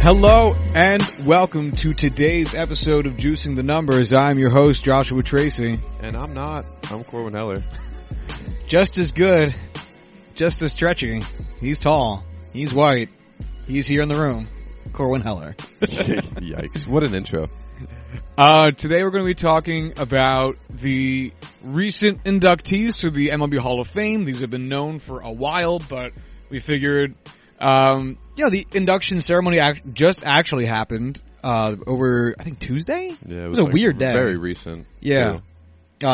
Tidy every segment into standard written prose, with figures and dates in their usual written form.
Hello and welcome to today's episode of Juicing the Numbers. I'm your host, Joshua Tracy. And I'm not. I'm Corwin Heller. Just as good, just as stretchy. He's tall. He's white. He's here in the room. Corwin Heller. Yikes. What an intro. Today we're going to be talking about the recent inductees to the MLB Hall of Fame. These have been known for a while, but we figured, the induction ceremony just actually happened over, I think, Tuesday? Yeah, it was a weird day. Very recent. Yeah.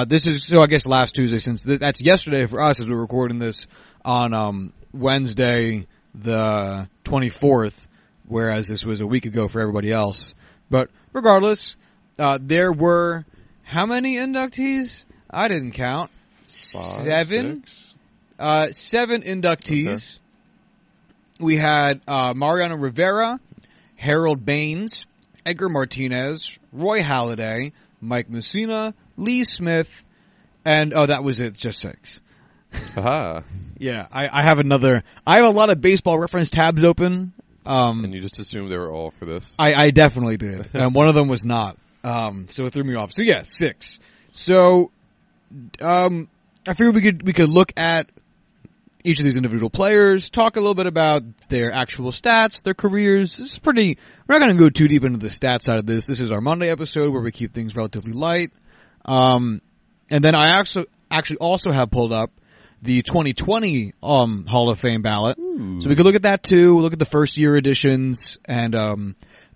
This is, so I guess last Tuesday, since that's yesterday for us as we're recording this on Wednesday the 24th, whereas this was a week ago for everybody else. But regardless, there were how many inductees? I didn't count. 7? 7 inductees. Okay. We had Mariano Rivera, Harold Baines, Edgar Martinez, Roy Halladay, Mike Mussina, Lee Smith, and that was it, just 6. Aha. Yeah, I have a lot of baseball reference tabs open. And you just assumed they were all for this? I definitely did. And one of them was not. So it threw me off. So yeah, 6. So I figured we could look at each of these individual players, talk a little bit about their actual stats, their careers. This is we're not going to go too deep into the stats side of this. This is our Monday episode where we keep things relatively light. And then I actually also have pulled up the 2020 Hall of Fame ballot. Ooh. So we could look at that too. We'll look at the first year editions and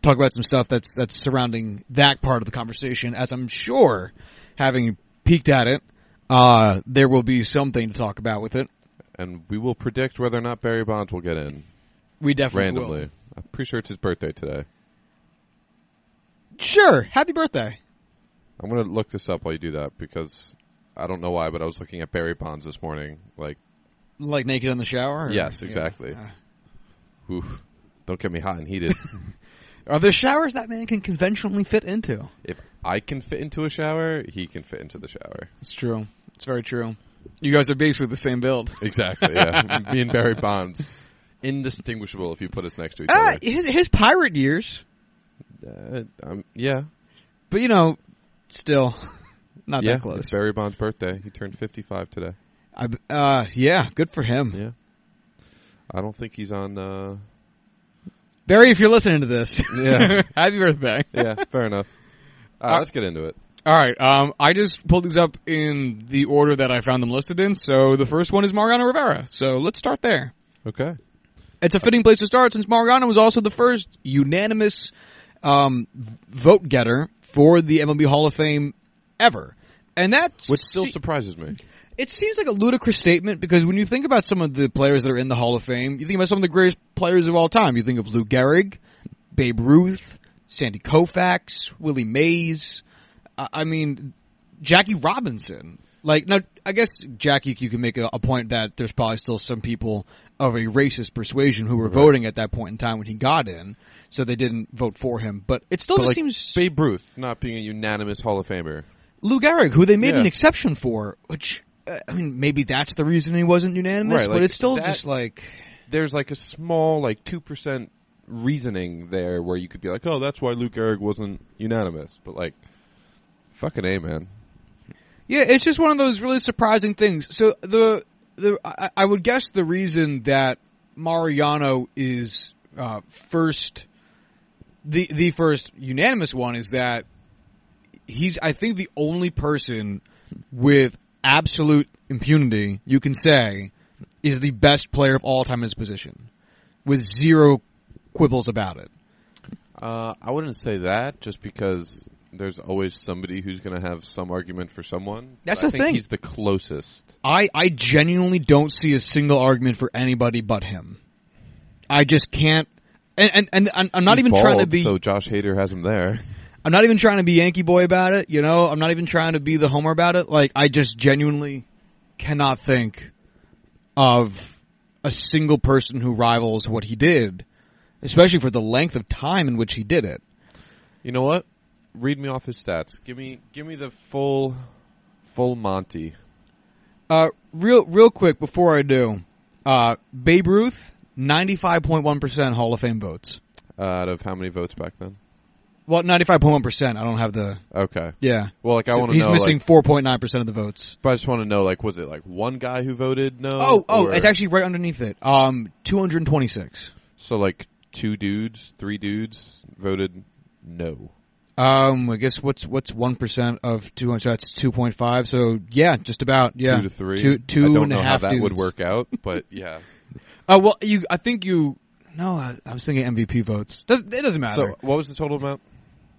talk about some stuff that's surrounding that part of the conversation, as I'm sure, having peeked at it, there will be something to talk about with it. And we will predict whether or not Barry Bonds will get in. We definitely randomly. will. I'm pretty sure it's his birthday today. Sure. Happy birthday. I'm going to look this up while you do that because I don't know why, but I was looking at Barry Bonds this morning. Like naked in the shower? Or? Yes, exactly. Yeah. Oof. Don't get me hot and heated. Are there showers that man can conventionally fit into? If I can fit into a shower, he can fit into the shower. It's true. It's very true. You guys are basically the same build. Exactly, yeah. Me and Barry Bonds. Indistinguishable if you put us next to each other. His pirate years. Yeah. But, still not that close. It's Barry Bonds' birthday. He turned 55 today. Yeah, good for him. Yeah. I don't think he's on... Barry, if you're listening to this, yeah. Happy birthday. Yeah, fair enough. Let's get into it. All right. I just pulled these up in the order that I found them listed in. So the first one is Mariano Rivera. So let's start there. Okay. It's a fitting place to start since Mariano was also the first unanimous vote getter for the MLB Hall of Fame ever. And that's... Which still surprises me. It seems like a ludicrous statement because when you think about some of the players that are in the Hall of Fame, you think about some of the greatest players of all time. You think of Lou Gehrig, Babe Ruth, Sandy Koufax, Willie Mays... Jackie Robinson. Now, I guess, Jackie, you can make a point that there's probably still some people of a racist persuasion who were voting at that point in time when he got in, so they didn't vote for him. But it still seems... Babe Ruth not being a unanimous Hall of Famer. Lou Gehrig, who they made an exception for, which, maybe that's the reason he wasn't unanimous, but it's still just like... There's a small, 2% reasoning there where you could be like, oh, that's why Lou Gehrig wasn't unanimous. But, fucking A, man. Yeah, it's just one of those really surprising things. So I would guess the reason that Mariano is first, the first unanimous one is that he's, I think, the only person with absolute impunity you can say is the best player of all time in his position, with zero quibbles about it. I wouldn't say that, just because there's always somebody who's going to have some argument for someone. That's the thing. I think he's the closest. I genuinely don't see a single argument for anybody but him. I just can't. And I'm not even trying to be. So Josh Hader has him there. I'm not even trying to be Yankee boy about it. I'm not even trying to be the homer about it. I just genuinely cannot think of a single person who rivals what he did, especially for the length of time in which he did it. You know what? Read me off his stats. Give me the full Monty. Real quick before I do, Babe Ruth, 95.1% Hall of Fame votes. Out of how many votes back then? Well, 95.1%. I don't have the... Okay. Yeah. Well, like, I want to know... He's missing 4.9% of the votes. But I just want to know, like, was it, like, one guy who voted no? It's actually right underneath it. 226. So, like, 2 dudes, 3 dudes voted no. I guess what's 1% of 200? So that's 2.5. So, yeah, just about, yeah. 2 to 3. Two I don't and a know half how that dudes. would work out, but, yeah. Well, No, I was thinking MVP votes. It doesn't matter. So, what was the total amount?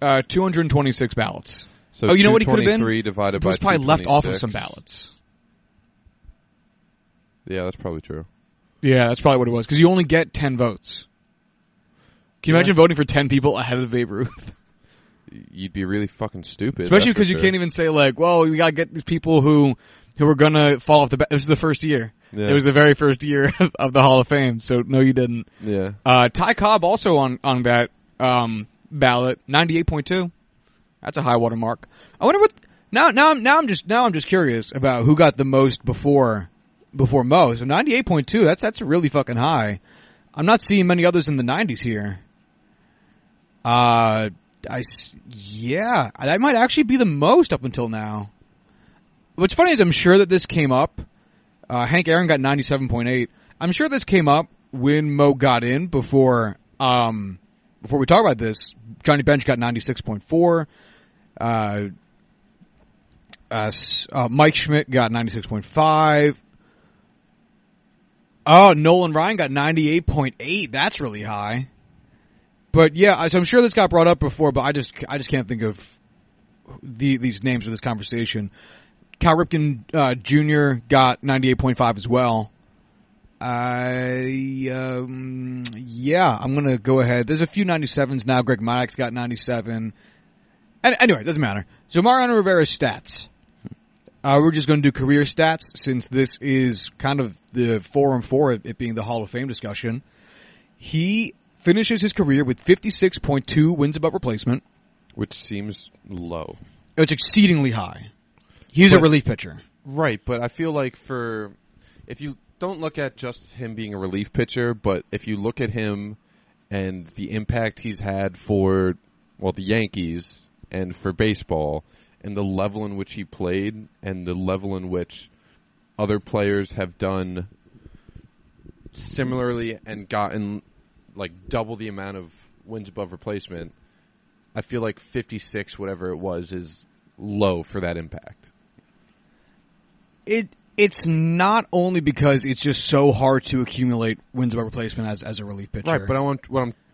226 ballots. So you know what he could have been? 223 divided He was by probably left off of 226. some ballots. Yeah, that's probably true. Yeah, that's probably what it was. Because you only get 10 votes. Can you imagine voting for 10 people ahead of Babe Ruth? You'd be really fucking stupid. Especially because you can't even say, like, well, we got to get these people who were going to fall off the bat. This was the first year. Yeah. It was the very first year of the Hall of Fame, so no, you didn't. Yeah. Ty Cobb also on that ballot, 98.2. That's a high water mark. I wonder what. Now I'm just curious about who got the most before Mo. So 98.2. That's really fucking high. I'm not seeing many others in the 90s here. That might actually be the most up until now. What's funny is I'm sure that this came up. Hank Aaron got 97.8. I'm sure this came up when Mo got in before we talk about this. Johnny Bench got 96.4. Mike Schmidt got 96.5. Oh, Nolan Ryan got 98.8. That's really high. But yeah, so I'm sure this got brought up before, but I just can't think of these names for this conversation. Cal Ripken Jr. got 98.5 as well. Yeah, I'm going to go ahead. There's a few 97s now. Greg Maddox got 97. And anyway, it doesn't matter. So Mariano Rivera's stats. We're just going to do career stats since this is kind of the forum for it being the Hall of Fame discussion. He finishes his career with 56.2 wins above replacement. Which seems low. It's exceedingly high. He's a relief pitcher. Right, but I feel like if you don't look at just him being a relief pitcher, but if you look at him and the impact he's had for, well, the Yankees and for baseball and the level in which he played and the level in which other players have done similarly and gotten like double the amount of wins above replacement, I feel like 56, whatever it was, is low for that impact. It's not only because it's just so hard to accumulate wins above replacement as a relief pitcher. Right, but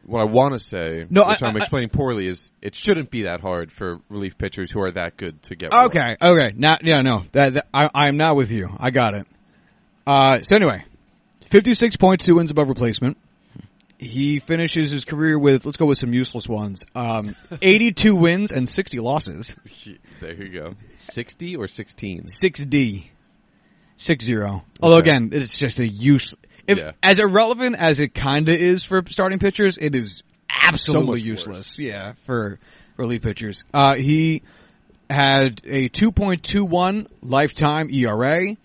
what I want to say, which I'm explaining poorly, is it shouldn't be that hard for relief pitchers who are that good to get. Okay. Now, yeah, no, I'm not with you. I got it. So anyway, 56.2 wins above replacement. He finishes his career with, let's go with some useless ones, 82 wins and 60 losses. There you go. 60 or 16? 6D. 6-0. Although, again, it's just a as irrelevant as it kind of is for starting pitchers, it is absolutely useless. Yeah, for relief pitchers. He had a 2.21 lifetime ERA.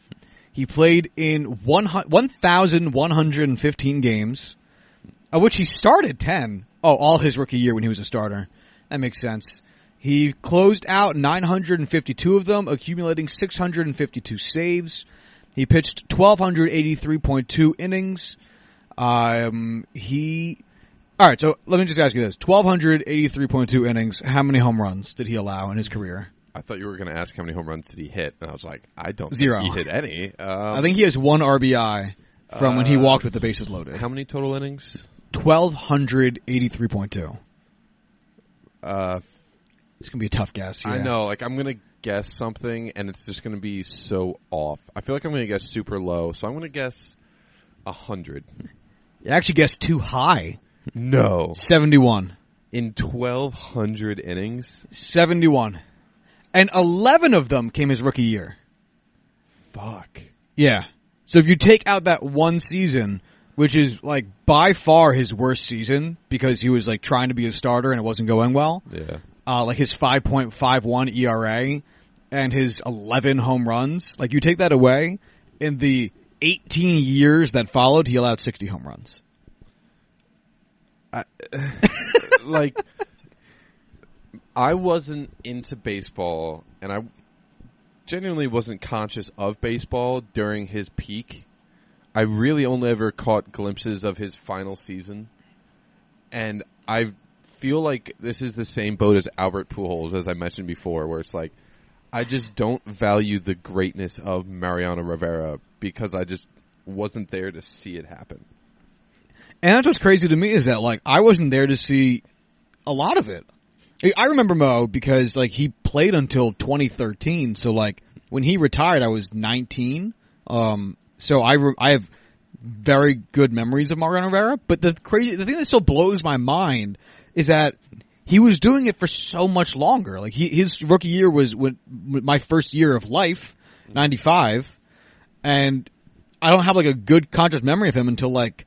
He played in 1,115 games, of which he started 10. Oh, all his rookie year when he was a starter. That makes sense. He closed out 952 of them, accumulating 652 saves. He pitched 1,283.2 innings. All right, so let me just ask you this. 1,283.2 innings. How many home runs did he allow in his career? I thought you were going to ask how many home runs did he hit, and I was like, I don't Zero. think he hit any. I think he has 1 RBI from when he walked with the bases loaded. How many total innings? 1,283.2. It's going to be a tough guess. Yeah. I know. Like, I'm going to guess something, and it's just going to be so off. I feel like I'm going to guess super low, so I'm going to guess 100. You actually guessed too high. No. 71. In 1,200 innings? 71. And 11 of them came his rookie year. Fuck. Yeah. So if you take out that one season, which is like by far his worst season because he was like trying to be a starter and it wasn't going well. Yeah. Like his 5.51 ERA and his 11 home runs. Like you take that away, in the 18 years that followed, he allowed 60 home runs. Like, I wasn't into baseball, and I genuinely wasn't conscious of baseball during his peak. I really only ever caught glimpses of his final season, and I feel like this is the same boat as Albert Pujols, as I mentioned before, where it's like, I just don't value the greatness of Mariano Rivera because I just wasn't there to see it happen. And that's what's crazy to me is that, like, I wasn't there to see a lot of it. I remember Mo because, like, he played until 2013. So, like, when he retired, I was 19. So I have very good memories of Mariano Rivera. But the thing that still blows my mind is that he was doing it for so much longer. Like, his rookie year was my first year of life, 95. And I don't have, like, a good conscious memory of him until, like,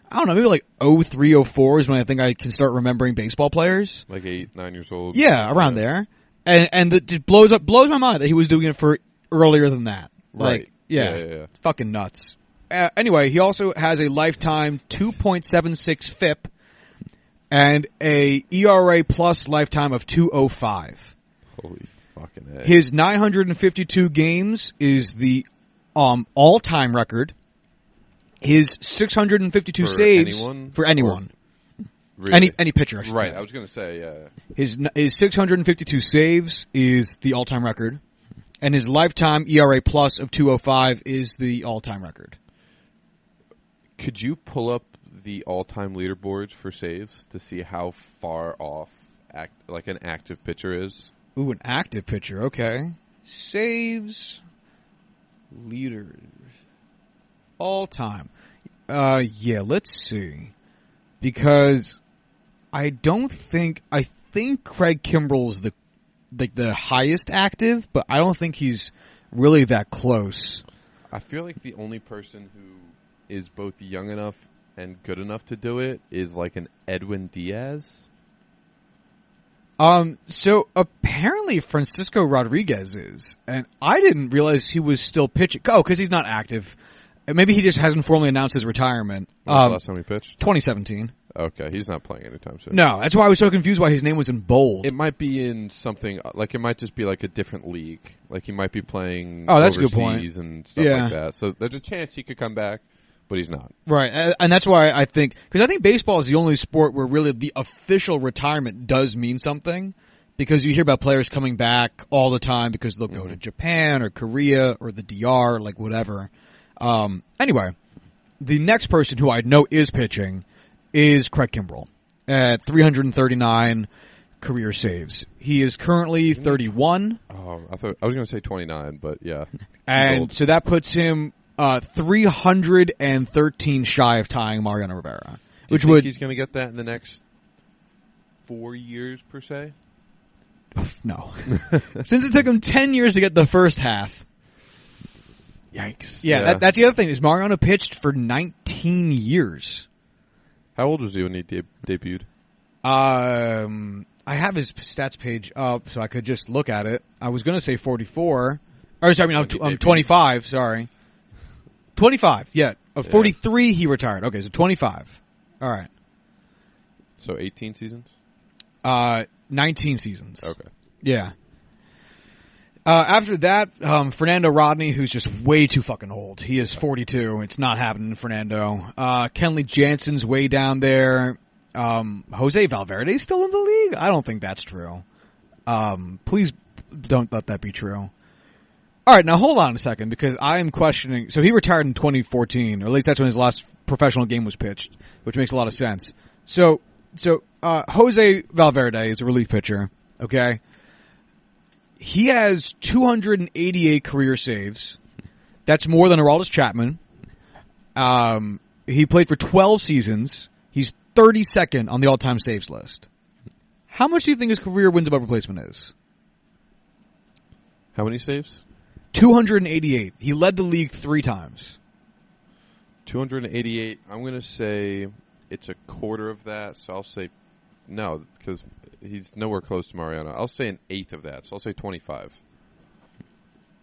I don't know, maybe like 03, 04 is when I think I can start remembering baseball players. Like 8, 9 years old. Yeah, around there. And it just blows my mind that he was doing it for earlier than that. Right. Like, yeah. Fucking nuts. Anyway, he also has a lifetime 2.76 FIP and a ERA plus lifetime of 2.05. Holy fucking heck. His 952 games is the all-time record. His 652 saves for anyone. Really? Any pitcher, I should say. Right, I was going to say, yeah. His 652 saves is the all-time record, and his lifetime ERA plus of 2.05 is the all-time record. Could you pull up the all-time leaderboards for saves to see how far off an active pitcher is? Ooh, an active pitcher, okay. Saves leaders. All time. Yeah, let's see. Because I think Craig Kimbrell's the highest active, but I don't think he's really that close. I feel like the only person who is both young enough and good enough to do it is like an Edwin Diaz. So apparently Francisco Rodriguez is, and I didn't realize he was still pitching. Oh, because he's not active. Maybe he just hasn't formally announced his retirement. When was the last time he pitched? 2017. Okay, he's not playing anytime soon. No, that's why I was so confused why his name was in bold. It might be in something, like it might just be like a different league. Like he might be playing that's overseas a good point. And stuff like that. So there's a chance he could come back, but he's not. Right, and that's why I think baseball is the only sport where really the official retirement does mean something, because you hear about players coming back all the time because they'll go to Japan or Korea or the DR, like whatever. Anyway, the next person who I know is pitching is Craig Kimbrell at 339 career saves. He is currently 31. Oh, I was going to say 29, but yeah. And so that puts him 313 shy of tying Mariano Rivera. Do you think he's going to get that in the next 4 years, per se? No. Since it took him 10 years to get the first half. Yikes. Yeah. That's the other thing, is Mariano pitched for 19 years. How old was he when he debuted? I have his stats page up, so I could just look at it. I was going to say 44. Or, sorry, I'm 25, sorry. 25, yeah. 43 he retired. Okay, so 25. All right. So 18 seasons? 19 seasons. Okay. Yeah. After that, Fernando Rodney, who's just way too fucking old. He is 42. It's not happening, Fernando. Kenley Jansen's way down there. Jose Valverde's still in the league? I don't think that's true. Please don't let that be true. All right, now hold on a second, because I am questioning. So he retired in 2014, or at least that's when his last professional game was pitched, which makes a lot of sense. So Jose Valverde is a relief pitcher, okay? He has 288 career saves. That's more than Aroldis Chapman. He played for 12 seasons. He's 32nd on the all-time saves list. How much do you think his career wins above replacement is? How many saves? 288. He led the league 3 times. 288. I'm going to say it's a quarter of that, so I'll say no, because he's nowhere close to Mariano. I'll say an eighth of that, so I'll say 25.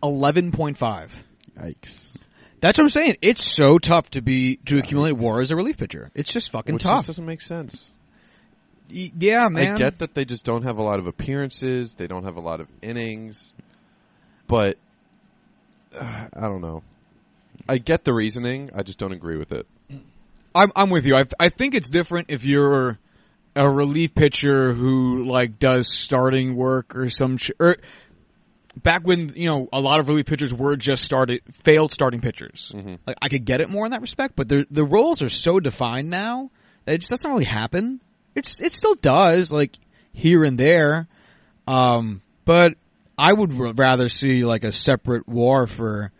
11.5. Yikes. That's what I'm saying. It's so tough to accumulate WAR as a relief pitcher. It's just fucking tough. Which doesn't make sense. Yeah, man. I get that they just don't have a lot of appearances. They don't have a lot of innings. But, I don't know. I get the reasoning. I just don't agree with it. I'm with you. I think it's different if you're a relief pitcher who like does starting work or some or back when a lot of relief pitchers were just failed starting pitchers. Mm-hmm. Like I could get it more in that respect, but the roles are so defined now that it just doesn't really happen. It still does like here and there, but I would rather see like a separate WAR for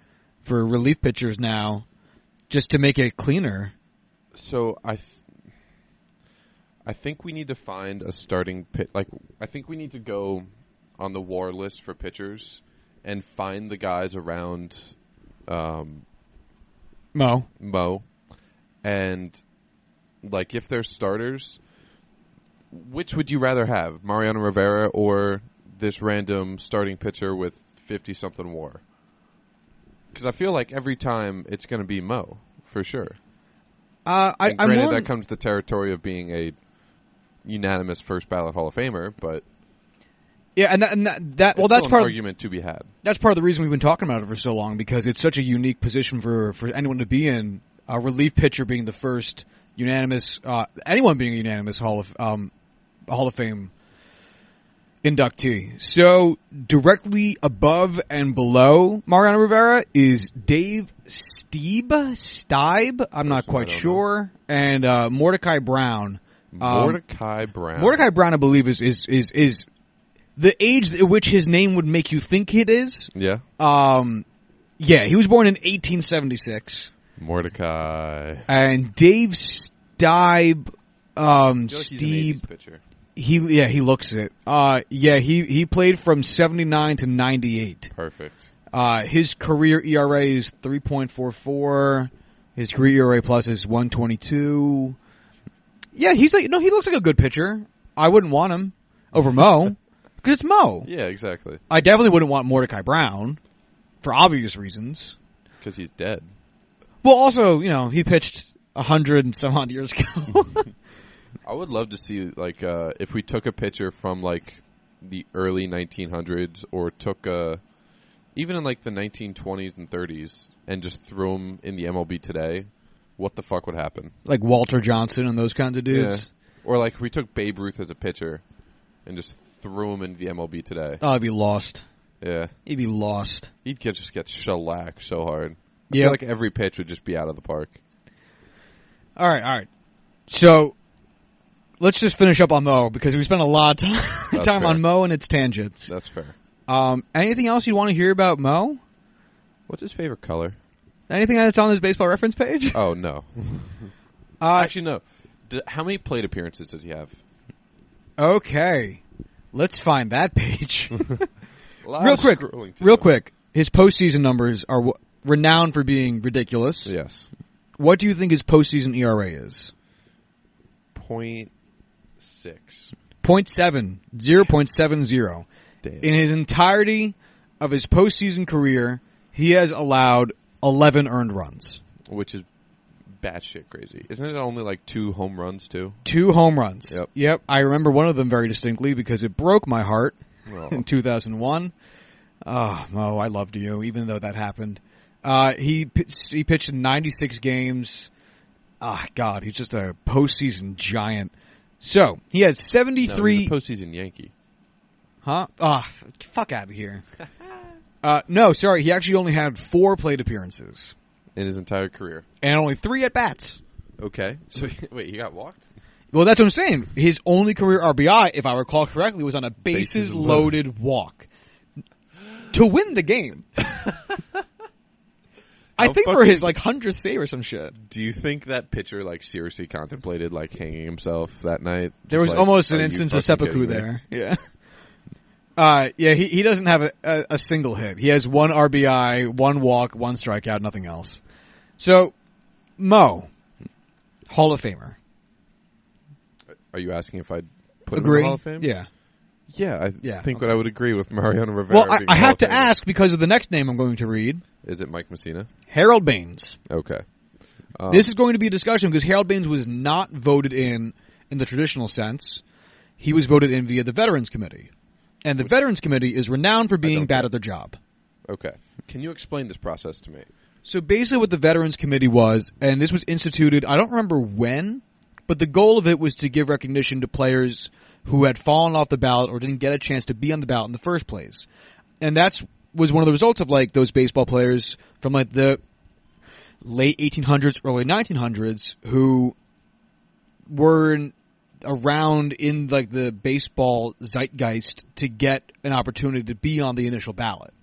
relief pitchers now, just to make it cleaner. So I think we need to find a starting pit. Like I think we need to go on the WAR list for pitchers and find the guys around Mo, and like if they're starters, which would you rather have, Mariano Rivera or this random starting pitcher with 50-something WAR? Because I feel like every time it's going to be Mo for sure. Granted, that comes to the territory of being a unanimous first ballot Hall of Famer, but yeah, and that's part of an argument to be had. That's part of the reason we've been talking about it for so long, because it's such a unique position for anyone to be in. A relief pitcher being the first unanimous, anyone being a unanimous Hall of Fame inductee. So directly above and below Mariano Rivera is Dave Stieb. I'm not quite sure, and Mordecai Brown. Mordecai Brown, I believe, is the age at which his name would make you think it is. Yeah. Yeah, he was born in 1876. Mordecai. And Dave Stieb, Steve. He looks it. He played from 79 to 98. Perfect. His career ERA is 3.44. His career ERA plus is 1.22. Yeah, he looks like a good pitcher. I wouldn't want him over Mo because it's Mo. Yeah, exactly. I definitely wouldn't want Mordecai Brown for obvious reasons. Because he's dead. Well, also, he pitched 100 and some odd years ago. I would love to see, like, if we took a pitcher from, like, the early 1900s or took even in, like, the 1920s and 30s and just threw him in the MLB today, what the fuck would happen? Like Walter Johnson and those kinds of dudes? Yeah. Or, like, if we took Babe Ruth as a pitcher and just threw him into the MLB today. Oh, he'd be lost. Yeah. He'd be lost. He'd just get shellacked so hard. I feel like every pitch would just be out of the park. All right. So let's just finish up on Mo, because we spent a lot of time on Mo and its tangents. That's fair. Anything else you want to hear about Mo? What's his favorite color? Anything that's on his baseball reference page? Oh, no. Actually, no. How many plate appearances does he have? Okay. Let's find that page. Real quick. His postseason numbers are renowned for being ridiculous. Yes. What do you think his postseason ERA is? 0.6. 0.70. Damn. In his entirety of his postseason career, he has allowed 11 earned runs. Which is batshit crazy. Isn't it only like 2 home runs, too? 2 home runs. Yep. I remember one of them very distinctly because it broke my heart in 2001. Oh, Mo, I loved you, even though that happened. He pitched in 96 games. God, he's just a postseason giant. So, he had 73... No, he's a postseason Yankee. Huh? Fuck out of here. No, sorry, he actually only had 4 plate appearances. In his entire career. And only 3 at-bats. Okay. So, wait, he got walked? Well, that's what I'm saying. His only career RBI, if I recall correctly, was on a bases-loaded walk. To win the game. I think for his, 100th save or some shit. Do you think that pitcher, seriously contemplated, hanging himself that night? There was almost an instance of seppuku there. Yeah. He doesn't have a single hit. He has 1 RBI, 1 walk, 1 strikeout, nothing else. So, Mo, Hall of Famer. Are you asking if I'd put him in Agree? the Hall of Fame? Yeah. Yeah, I think that I would agree with Mariano Rivera. Well, I have to ask because of the next name I'm going to read. Is it Mike Messina? Harold Baines. Okay. This is going to be a discussion because Harold Baines was not voted in the traditional sense. he was voted in via the Veterans Committee. And the Veterans Committee is renowned for being bad at their job. Okay. Can you explain this process to me? So basically what the Veterans Committee was, and this was instituted, I don't remember when, but the goal of it was to give recognition to players who had fallen off the ballot or didn't get a chance to be on the ballot in the first place. And was one of the results of like those baseball players from like the late 1800s, early 1900s who were around in like the baseball zeitgeist to get an opportunity to be on the initial ballot,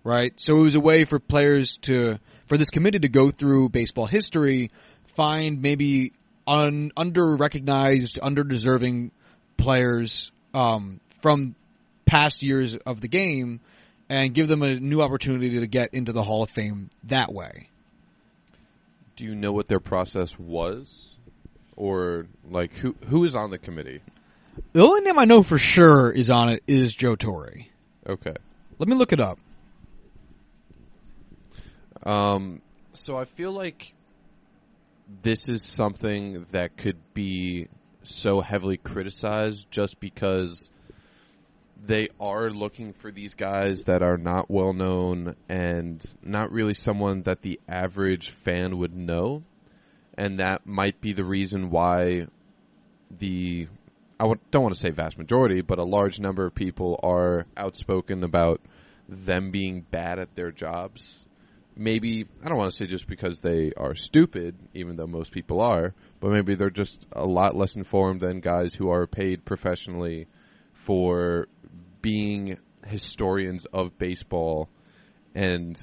right? So it was a way for for this committee to go through baseball history, find maybe under-recognized, under-deserving players from past years of the game and give them a new opportunity to get into the Hall of Fame that way. Do you know what their process was? Or, like, who is on the committee? The only name I know for sure is on it is Joe Torre. Okay. Let me look it up. So I feel like this is something that could be so heavily criticized just because they are looking for these guys that are not well known and not really someone that the average fan would know. And that might be the reason why don't want to say vast majority, but a large number of people are outspoken about them being bad at their jobs. Maybe, I don't want to say just because they are stupid, even though most people are, but maybe they're just a lot less informed than guys who are paid professionally for being historians of baseball and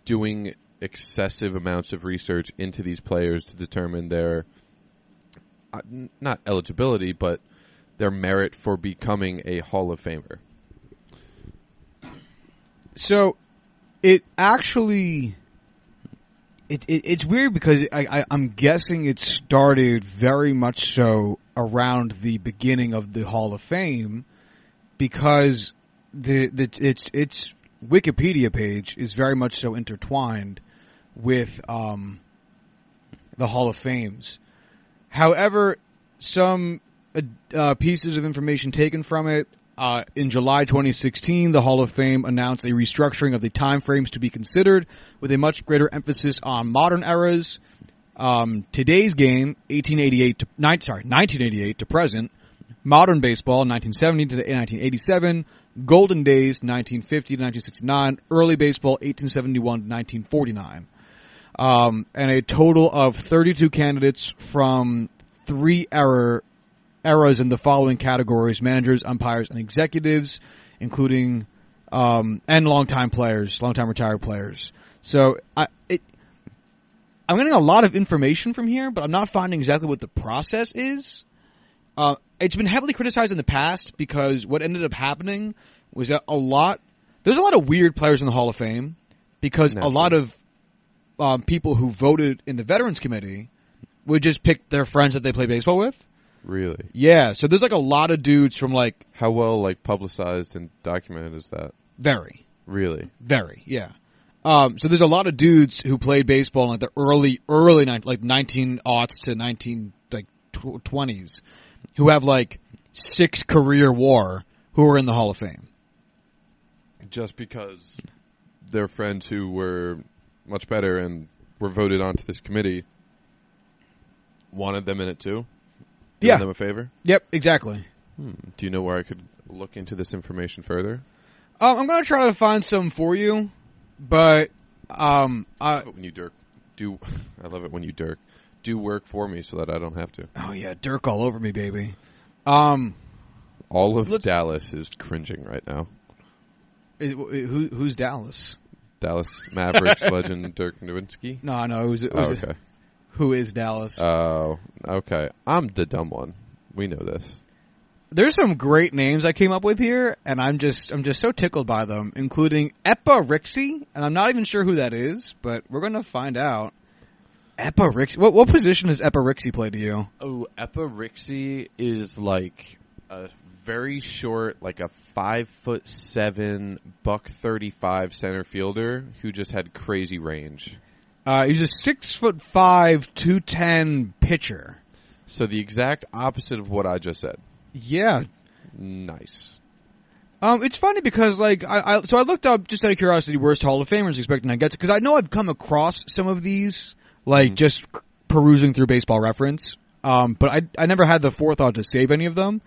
doing excessive amounts of research into these players to determine their, not eligibility, but their merit for becoming a Hall of Famer. So, it actually, it's weird because I'm guessing it started very much so around the beginning of the Hall of Fame because its Wikipedia page is very much so intertwined with the Hall of Fames. However, some pieces of information taken from it, in July 2016, the Hall of Fame announced a restructuring of the time frames to be considered with a much greater emphasis on modern eras. Today's game, 1988 to present, modern baseball, 1970 to 1987, golden days, 1950 to 1969, early baseball, 1871 to 1949. And a total of 32 candidates from 3 eras in the following categories: managers, umpires, and executives, including and longtime retired players. So I'm getting a lot of information from here, but I'm not finding exactly what the process is. It's been heavily criticized in the past because what ended up happening was that there's a lot of weird players in the Hall of Fame because a lot of people who voted in the Veterans Committee would just pick their friends that they play baseball with. Really? Yeah, so there's like a lot of dudes from like... How well like publicized and documented is that? Very. Really? Very, yeah. So there's a lot of dudes who played baseball in like the early 19-aughts to 20s who have like 6 career WAR who are in the Hall of Fame. Just because their friends who were much better and were voted onto this committee wanted them in it too? Doing them a favor? Yep, exactly. Do you know where I could look into this information further? I'm going to try to find some for you, but I love it when you do work for me so that I don't have to. Oh yeah, Dirk all over me, baby. All of Dallas is cringing right now. Who's Dallas? Dallas Mavericks legend Dirk Nowitzki? No, it was okay. Who is Dallas? Oh, okay. I'm the dumb one. We know this. There's some great names I came up with here, and I'm just so tickled by them, including Epa Rixey, and I'm not even sure who that is, but we're gonna find out. Epa Rixey. What position does Epa Rixey play to you? Oh, Epa Rixey is like a very short, like a 5'7", $135 center fielder who just had crazy range. He's a 6'5", 210 pitcher. So the exact opposite of what I just said. Yeah. Nice. It's funny because I looked up just out of curiosity worst Hall of Famers, expecting I get to, because I know I've come across some of these just perusing through Baseball Reference. But I never had the forethought to save any of them.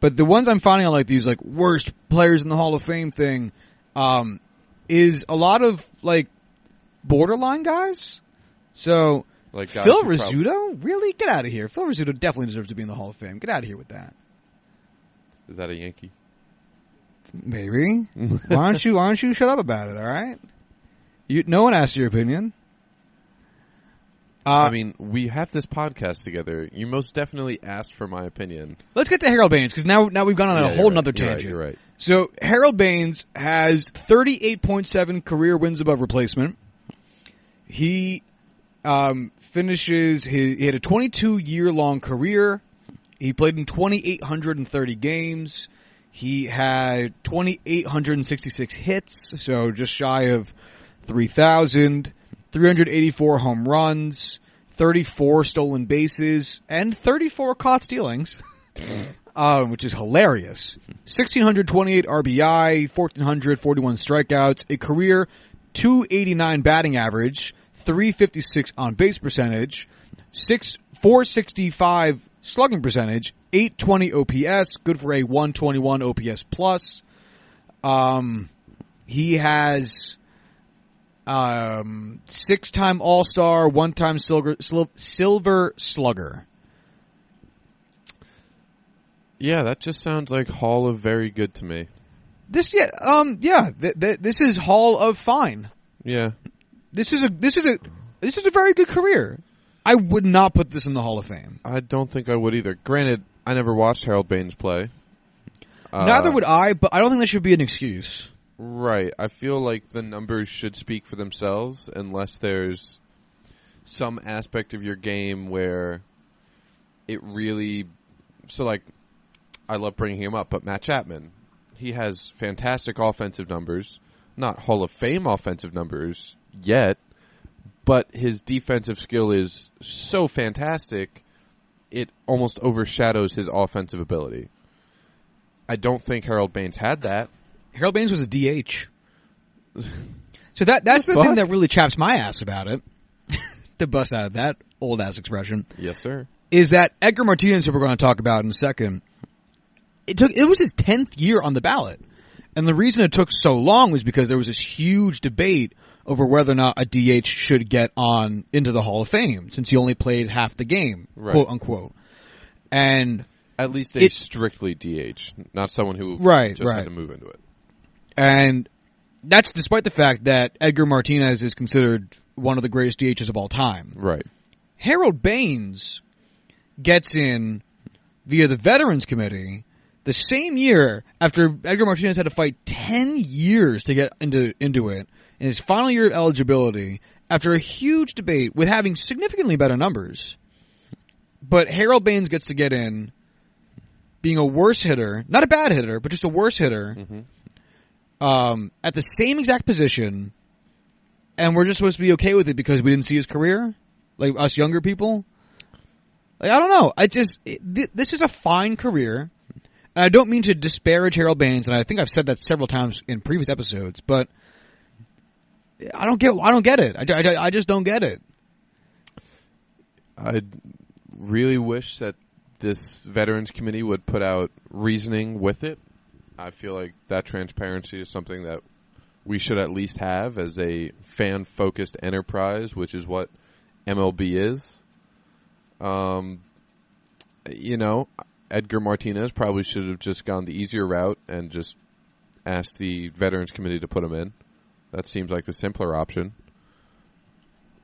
But the ones I'm finding on these worst players in the Hall of Fame thing, is a lot of borderline guys. So Guys Phil Rizzuto, really? Get out of here. Phil Rizzuto definitely deserves to be in the Hall of Fame. Get out of here with that. Is that a Yankee? Maybe. Why don't you shut up about it? All right. No one asked your opinion. I mean, we have this podcast together. You most definitely asked for my opinion. Let's get to Harold Baines, because now we've gone on a whole nother tangent. You're right. So Harold Baines has 38.7 career wins above replacement. He he had a 22-year-long career. He played in 2,830 games. He had 2,866 hits, so just shy of 3,000. 384 home runs, 34 stolen bases, and 34 caught stealings, which is hilarious. 1,628 RBI, 1,441 strikeouts, a career 289 batting average, 356 on base percentage, 465 slugging percentage, 820 OPS, good for a 121 OPS plus. He has 6-time All-Star, 1-time Silver Slugger. Yeah, that just sounds like Hall of Very Good to me. This is Hall of Fine. Yeah. This is a very good career. I would not put this in the Hall of Fame. I don't think I would either. Granted, I never watched Harold Baines play. Neither would I, but I don't think that should be an excuse. Right. I feel like the numbers should speak for themselves unless there's some aspect of your game where it really... So, I love bringing him up, but Matt Chapman, he has fantastic offensive numbers. Not Hall of Fame offensive numbers yet, but his defensive skill is so fantastic, it almost overshadows his offensive ability. I don't think Harold Baines had that. Harold Baines was a DH. So that's the thing that really chaps my ass about it, to bust out of that old-ass expression. Yes, sir. Is that Edgar Martinez, who we're going to talk about in a second, it was his 10th year on the ballot. And the reason it took so long was because there was this huge debate over whether or not a DH should get on into the Hall of Fame, since he only played half the game, right, quote unquote. And at least a strictly DH, not someone who had to move into it. And that's despite the fact that Edgar Martinez is considered one of the greatest DHs of all time. Right. Harold Baines gets in via the Veterans Committee the same year after Edgar Martinez had to fight 10 years to get into it, in his final year of eligibility, after a huge debate with having significantly better numbers. But Harold Baines gets to get in, being a worse hitter, not a bad hitter, but just a worse hitter, at the same exact position, and we're just supposed to be okay with it because we didn't see his career? Like us younger people? I don't know. This is a fine career. And I don't mean to disparage Harold Baines, and I think I've said that several times in previous episodes, but I don't get it. I just don't get it. I really wish that this Veterans Committee would put out reasoning with it. I feel like that transparency is something that we should at least have as a fan-focused enterprise, which is what MLB is. Edgar Martinez probably should have just gone the easier route and just asked the Veterans Committee to put him in. That seems like the simpler option.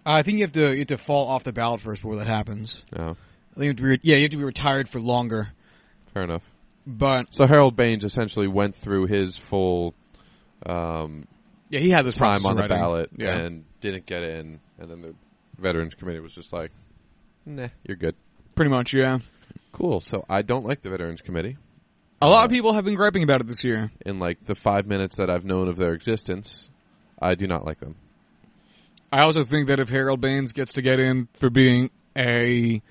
I think you have to fall off the ballot first before that happens. Oh. I think you have to be retired for longer. Fair enough. But so Harold Baines essentially went through his full he had this time on the writing. ballot and didn't get in, and then the Veterans Committee was just like, nah, you're good. Pretty much, yeah. Cool. So I don't like the Veterans Committee. A lot of people have been griping about it this year. In the 5 minutes that I've known of their existence, I do not like them. I also think that if Harold Baines gets to get in for being a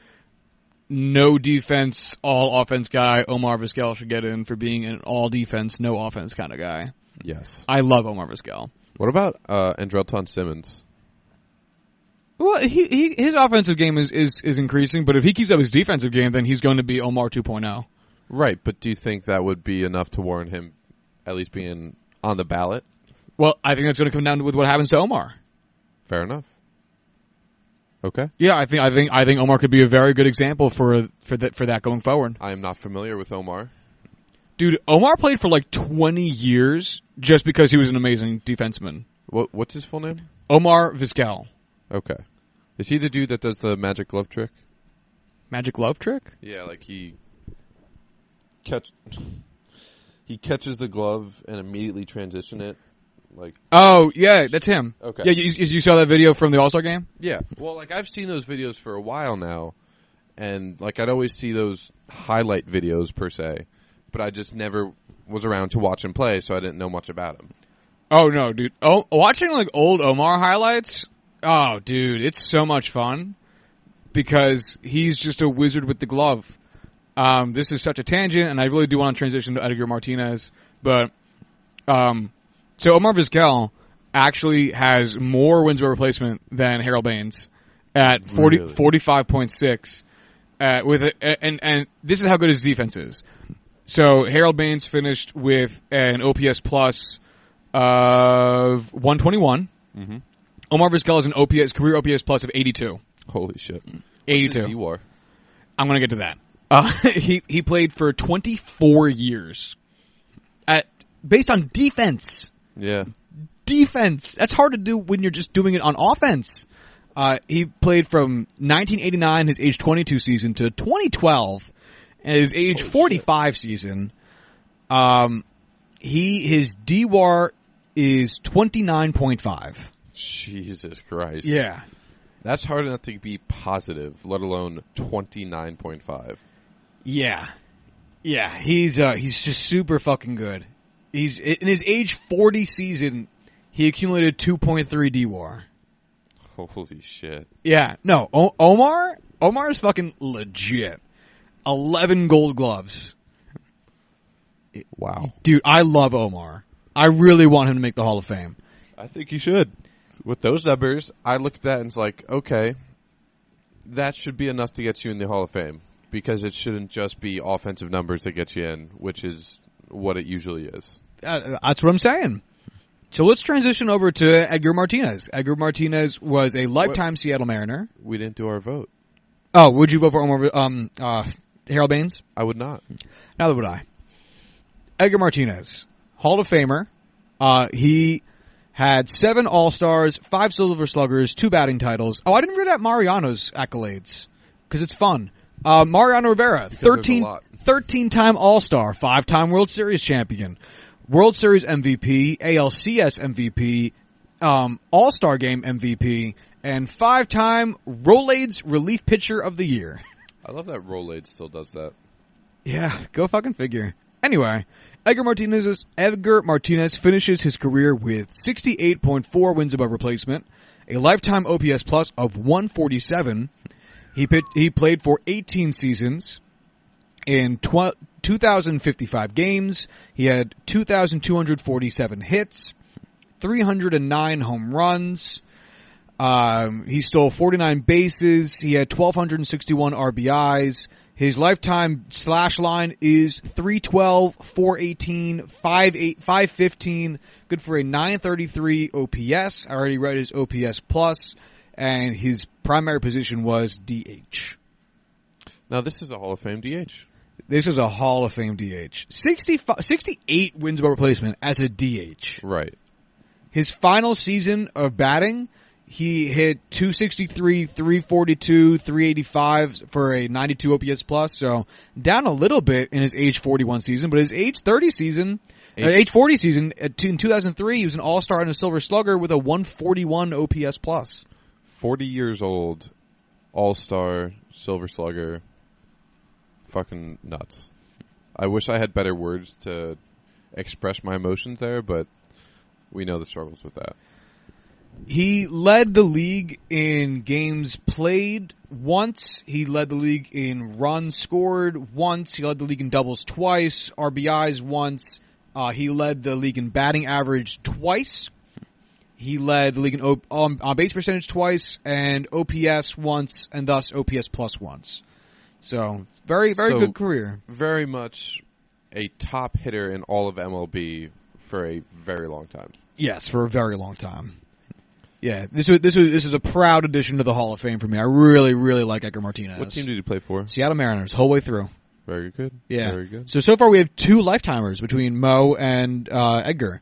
no defense, all offense guy, Omar Vizquel should get in for being an all defense, no offense kind of guy. Yes. I love Omar Vizquel. What about Andrelton Simmons? Well, his offensive game is increasing, but if he keeps up his defensive game, then he's going to be Omar 2.0. Right, but do you think that would be enough to warrant him at least being on the ballot? Well, I think that's going to come down with what happens to Omar. Fair enough. Okay. Yeah, I think Omar could be a very good example for that going forward. I am not familiar with Omar. Dude, Omar played for like 20 years just because he was an amazing defenseman. What's his full name? Omar Vizquel. Okay. Is he the dude that does the magic glove trick? Magic glove trick? Yeah, like he catches the glove and immediately transition it. Like, oh, yeah, that's him. Okay. Yeah, you saw that video from the All-Star game? Yeah. Well, like I've seen those videos for a while now, and like I'd always see those highlight videos per se, but I just never was around to watch him play, so I didn't know much about him. Oh, no, dude. Oh, watching like old Omar highlights, oh, dude, it's so much fun because he's just a wizard with the glove. This is such a tangent, and I really do want to transition to Edgar Martinez, but so Omar Vizquel actually has more wins by replacement than Harold Baines at 45.6. And this is how good his defense is. So Harold Baines finished with an OPS plus of 121. Mm-hmm. Omar Vizquel has an career OPS plus of 82. Holy shit! 82. What's his D-WAR? I'm going to get to that. He played for 24 years based on defense. Yeah. Defense. That's hard to do when you're just doing it on offense. He played from 1989, his age 22 season, to 2012, and his age 45 season. His D-WAR is 29.5. Jesus Christ. Yeah. That's hard enough to be positive, let alone 29.5. Yeah. Yeah, he's just super fucking good. He's in his age 40 season, he accumulated 2.3 D-WAR. Holy shit. Yeah, no, Omar is fucking legit. 11 gold gloves. Wow. Dude, I love Omar. I really want him to make the Hall of Fame. I think he should. With those numbers, I looked at that and was like, okay, that should be enough to get you in the Hall of Fame. Because it shouldn't just be offensive numbers that get you in, which is what it usually is. That's what I'm saying. So let's transition over to Edgar Martinez. Edgar Martinez was a lifetime Seattle Mariner. We didn't do our vote. Oh, would you vote for Harold Baines? I would not. Neither would I. Edgar Martinez, Hall of Famer. He had 7 All-Stars, 5 Silver Sluggers, 2 batting titles. Oh, I didn't read out Mariano's accolades because it's fun. Mariano Rivera, 13-time All-Star, 5-time World Series champion, World Series MVP, ALCS MVP, All-Star Game MVP, and 5-time Rolaids Relief Pitcher of the Year. I love that Rolaids still does that. Yeah, go fucking figure. Anyway, Edgar Martinez finishes his career with 68.4 wins above replacement, a lifetime OPS plus of 147. He played for 18 seasons in 2,055 games. He had 2,247 hits, 309 home runs. He stole 49 bases. He had 1,261 RBIs. His lifetime slash line is 312, 418, 515. Good for a 933 OPS. I already read his OPS plus. And his primary position was DH. Now, this is a Hall of Fame DH. This is a Hall of Fame DH. 68 wins above replacement as a DH. Right. His final season of batting, he hit 263, 342, 385 for a 92 OPS plus. So down a little bit in his age 41 season, but his age 40 season, in 2003, he was an All-Star and a Silver Slugger with a 141 OPS plus. 40 years old, All-Star, Silver Slugger, fucking nuts. I wish I had better words to express my emotions there, but we know the struggles with that. He led the league in games played once. He led the league in runs scored once. He led the league in doubles twice. RBIs once. He led the league in batting average twice. He led the league in on base percentage twice, and OPS once, and thus OPS plus once. So, very good career. Very much a top hitter in all of MLB for a very long time. Yes, for a very long time. Yeah, this is a proud addition to the Hall of Fame for me. I really like Edgar Martinez. What team did he play for? Seattle Mariners, whole way through. Very good. Yeah. Very good. So far we have 2 lifetimers between Mo and Edgar.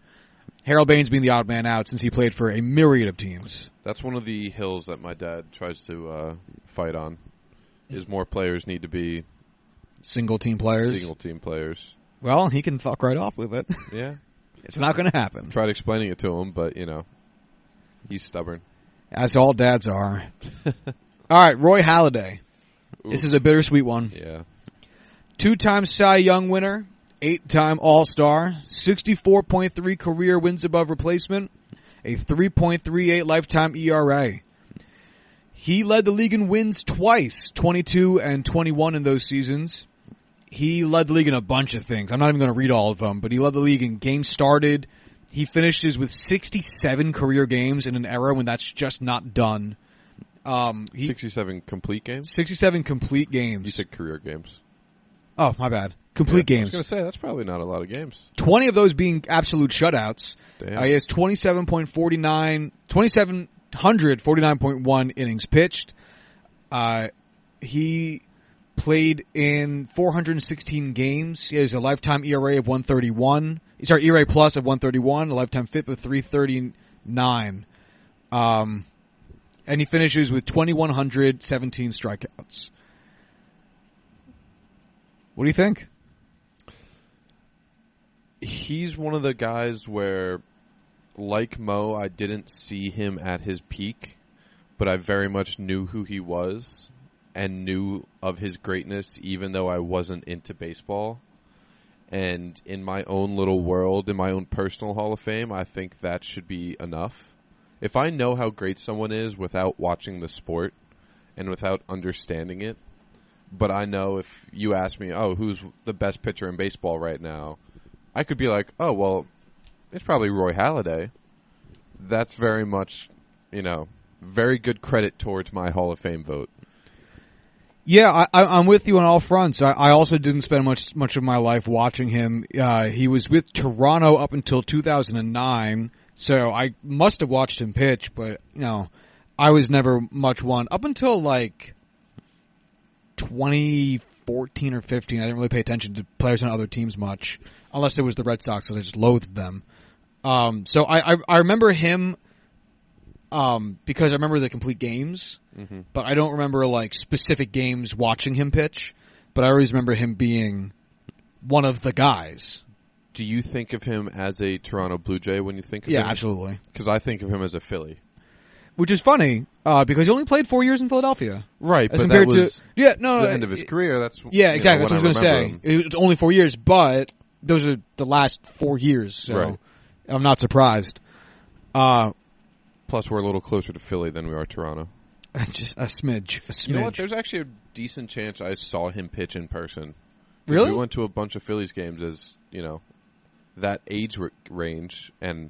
Harold Baines being the odd man out since he played for a myriad of teams. That's one of the hills that my dad tries to fight on, is more players need to be Single team players. single team players. Well, he can fuck right off with it. Yeah. It's not going to happen. Tried explaining it to him, but, he's stubborn. As all dads are. All right, Roy Halladay. This is a bittersweet one. Yeah. 2-time Cy Young winner, 8-time All-Star, 64.3 career wins above replacement, a 3.38 lifetime ERA. He led the league in wins twice, 22 and 21 in those seasons. He led the league in a bunch of things. I'm not even going to read all of them, but he led the league in games started. He finishes with 67 career games in an era when that's just not done. 67 complete games? 67 complete games. You said career games. Oh, my bad. Complete games. I was going to say, that's probably not a lot of games. 20 of those being absolute shutouts. Damn. He has 2,749.1 innings pitched. He played in 416 games. He has a lifetime ERA of 131. Sorry, ERA plus of 131, a lifetime FIP of 339. And he finishes with 2,117 strikeouts. What do you think? He's one of the guys where, like Mo, I didn't see him at his peak, but I very much knew who he was and knew of his greatness even though I wasn't into baseball. And in my own little world, in my own personal Hall of Fame, I think that should be enough. If I know how great someone is without watching the sport and without understanding it, but I know if you ask me, who's the best pitcher in baseball right now, I could be like, it's probably Roy Halladay. That's very much, very good credit towards my Hall of Fame vote. Yeah, I'm with you on all fronts. I also didn't spend much of my life watching him. He was with Toronto up until 2009, so I must have watched him pitch, but, I was never much one. Up until, 2014 or 15, I didn't really pay attention to players on other teams much, unless it was the Red Sox, because I just loathed them. So I remember him because I remember the complete games, but I don't remember specific games watching him pitch. But I always remember him being one of the guys. Do you think of him as a Toronto Blue Jay when you think of him? Yeah, absolutely. Because I think of him as a Philly. Which is funny, because he only played 4 years in Philadelphia. Right, as but that was the end of his career. That's exactly. That's what I was going to say. Him. It was only 4 years, but those are the last 4 years, so right. I'm not surprised. Plus, we're a little closer to Philly than we are Toronto. Just a smidge. You know what? There's actually a decent chance I saw him pitch in person. Really? We went to a bunch of Phillies games as, that age range, and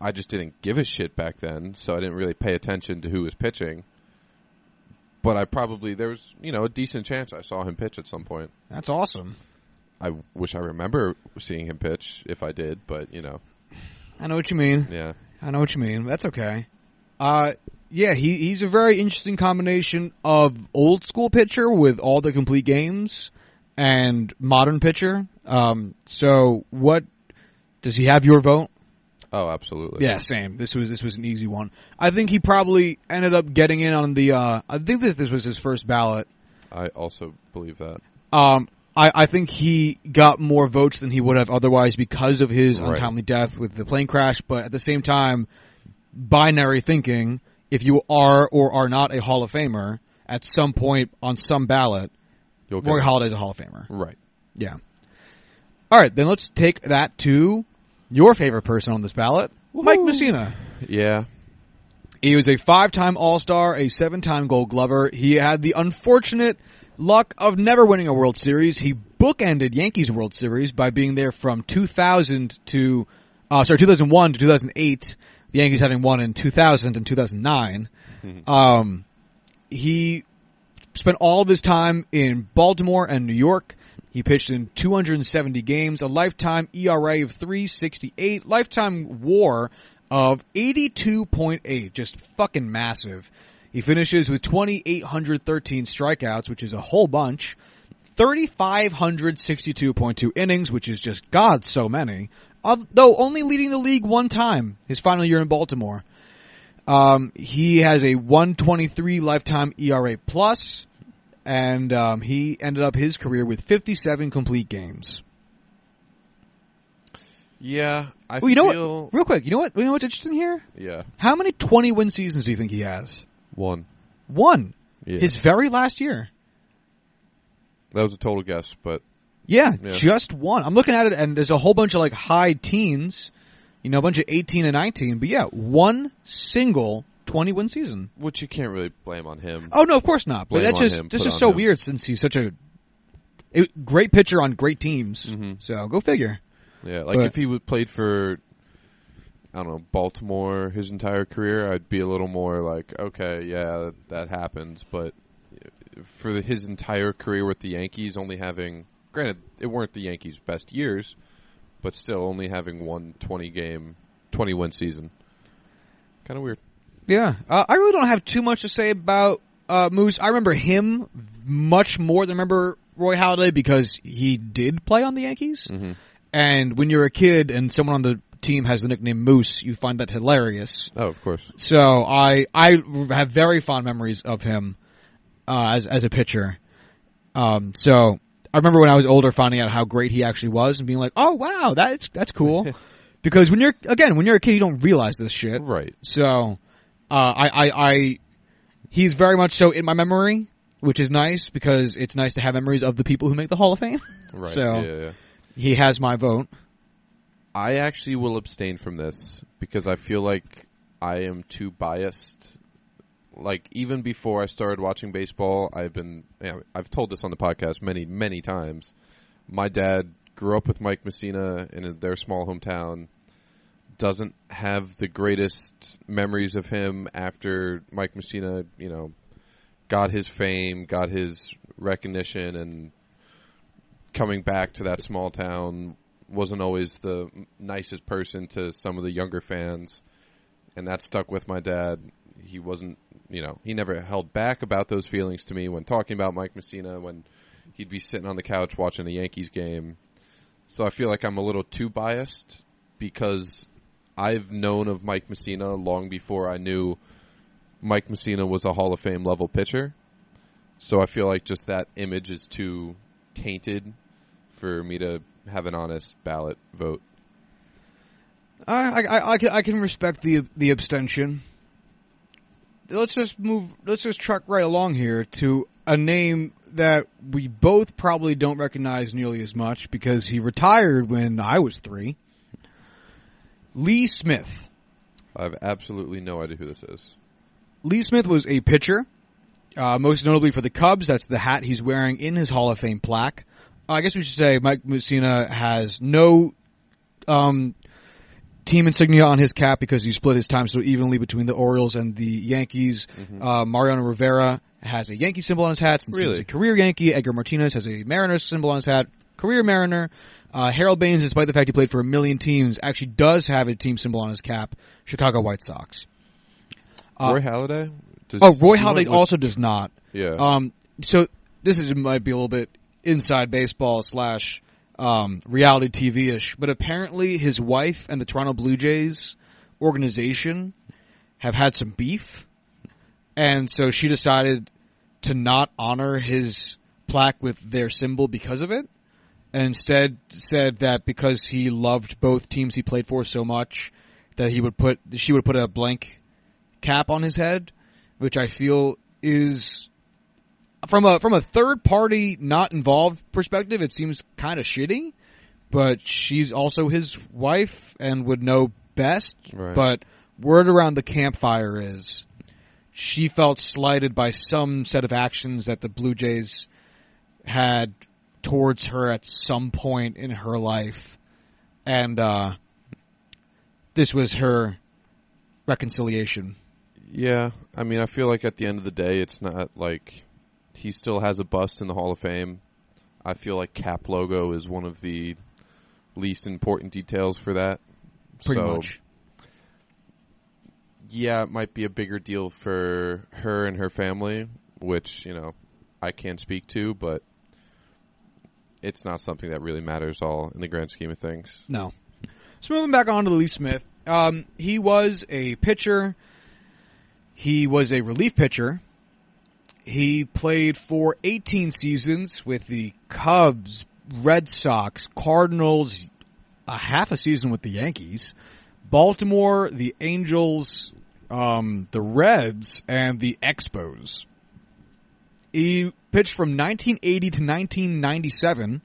I just didn't give a shit back then, so I didn't really pay attention to who was pitching. But there was, a decent chance I saw him pitch at some point. That's awesome. I wish I remember seeing him pitch if I did, but, I know what you mean. Yeah. I know what you mean. That's okay. He's a very interesting combination of old school pitcher with all the complete games and modern pitcher. So what does he have your vote? Oh, absolutely. Yeah, same. This was an easy one. I think he probably ended up getting in on the I think this was his first ballot. I also believe that. I think he got more votes than he would have otherwise because of his right. untimely death with the plane crash, but at the same time, binary thinking, if you are or are not a Hall of Famer, at some point on some ballot, Roy Halladay's a Hall of Famer. Right. Yeah. All right, then let's take that to your favorite person on this ballot, Woo-hoo. Mike Messina. Yeah. He was a 5-time All-Star, a 7-time Gold Glover. He had the unfortunate luck of never winning a World Series. He bookended Yankees World Series by being there from 2001 to 2008. The Yankees having won in 2000 and 2009. He spent all of his time in Baltimore and New York. He pitched in 270 games, a lifetime ERA of 3.68, lifetime WAR of 82.8, just fucking massive. He finishes with 2,813 strikeouts, which is a whole bunch, 3,562.2 innings, which is just, God, so many, though only leading the league one time, his final year in Baltimore. He has a 1.23 lifetime ERA plus, and he ended up his career with 57 complete games. Yeah, you know what? Real quick, you know what's interesting here? Yeah. How many 20-win seasons do you think he has? One. Yeah. His very last year. That was a total guess, but... Yeah, just one. I'm looking at it, and there's a whole bunch of, like, high teens, a bunch of 18 and 19, but yeah, one single 20-win season. Which you can't really blame on him. Oh, no, of course not. But that's just so weird since he's such a great pitcher on great teams. Mm-hmm. So, go figure. Yeah, if he would played for, I don't know, Baltimore his entire career, I'd be a little more like, okay, yeah, that happens. But for his entire career with the Yankees, only having, granted, it weren't the Yankees' best years, but still only having one 20-win season. Kind of weird. Yeah. I really don't have too much to say about Moose. I remember him much more than I remember Roy Halladay because he did play on the Yankees. Mm-hmm. And when you're a kid and someone on the team has the nickname Moose, you find that hilarious. Oh, of course. So I have very fond memories of him as a pitcher. So I remember when I was older finding out how great he actually was and being like, oh, wow, that's cool. Because when you're a kid, you don't realize this shit. Right. So he's very much so in my memory, which is nice because it's nice to have memories of the people who make the Hall of Fame. Right. So yeah. He has my vote. I actually will abstain from this because I feel like I am too biased. Like, even before I started watching baseball, I've told this on the podcast many, many times. My dad grew up with Mike Messina in their small hometown. Doesn't have the greatest memories of him after Mike Messina, got his fame, got his recognition, and coming back to that small town wasn't always the nicest person to some of the younger fans, and that stuck with my dad. He wasn't, he never held back about those feelings to me when talking about Mike Messina, when he'd be sitting on the couch watching a Yankees game. So I feel like I'm a little too biased because I've known of Mike Messina long before I knew Mike Messina was a Hall of Fame level pitcher. So I feel like just that image is too tainted for me to have an honest ballot vote. I can respect the abstention. Let's just truck right along here to a name that we both probably don't recognize nearly as much because he retired when I was 3. Lee Smith. I have absolutely no idea who this is. Lee Smith was a pitcher, most notably for the Cubs. That's the hat he's wearing in his Hall of Fame plaque. I guess we should say Mike Messina has no team insignia on his cap because he split his time so evenly between the Orioles and the Yankees. Mm-hmm. Mariano Rivera has a Yankee symbol on his hat since he was a career Yankee. Edgar Martinez has a Mariners symbol on his hat, career Mariner. Harold Baines, despite the fact he played for a million teams, actually does have a team symbol on his cap, Chicago White Sox. Roy Halladay? Roy Halladay also does not. Yeah. So this might be a little bit inside baseball / reality TV-ish, but apparently his wife and the Toronto Blue Jays organization have had some beef, and so she decided to not honor his plaque with their symbol because of it, and instead said that because he loved both teams he played for so much that she would put a blank cap on his head, which I feel is from a third party not involved perspective, it seems kind of shitty. But she's also his wife and would know best. Right. But word around the campfire is she felt slighted by some set of actions that the Blue Jays had towards her at some point in her life. And this was her reconciliation. Yeah, I mean, I feel like at the end of the day, it's not like he still has a bust in the Hall of Fame. I feel like cap logo is one of the least important details for that. Pretty much. Yeah, it might be a bigger deal for her and her family, which, I can't speak to, but it's not something that really matters all in the grand scheme of things. No. So moving back on to Lee Smith. He was a pitcher. He was a relief pitcher. He played for 18 seasons with the Cubs, Red Sox, Cardinals, a half a season with the Yankees, Baltimore, the Angels, the Reds, and the Expos. He pitched from 1980 to 1997.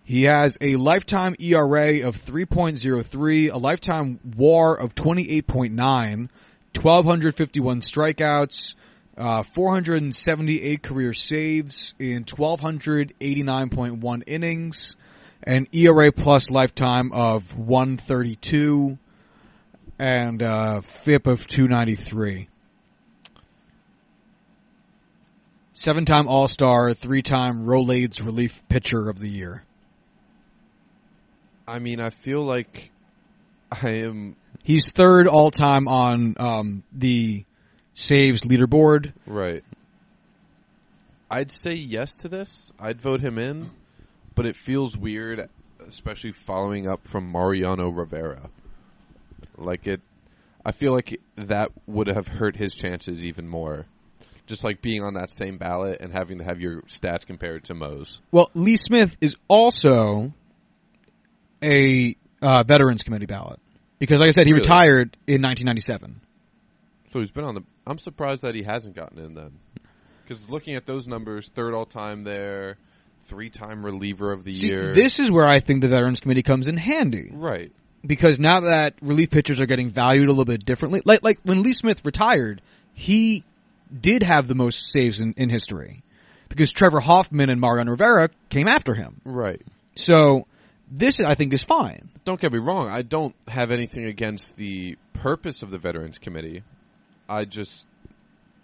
He has a lifetime ERA of 3.03, a lifetime WAR of 28.9, 1,251 strikeouts, 478 career saves in 1,289.1 innings, an ERA plus lifetime of 132, and FIP of 293. 7-time All-Star, 3-time Rolaids Relief Pitcher of the Year. I mean, I feel like He's third all-time on the saves leaderboard. Right. I'd say yes to this. I'd vote him in, but it feels weird, especially following up from Mariano Rivera. I feel like that would have hurt his chances even more. Just like being on that same ballot and having to have your stats compared to Mo's. Well, Lee Smith is also a Veterans Committee ballot. Because, like I said, he retired in 1997. So he's been on the... I'm surprised that he hasn't gotten in then. Because looking at those numbers, third all-time there, 3-time reliever of the year. This is where I think the Veterans Committee comes in handy. Right. Because now that relief pitchers are getting valued a little bit differently, like when Lee Smith retired, he did have the most saves in history. Because Trevor Hoffman and Mariano Rivera came after him. Right. So this, I think, is fine. Don't get me wrong. I don't have anything against the purpose of the Veterans Committee. I just,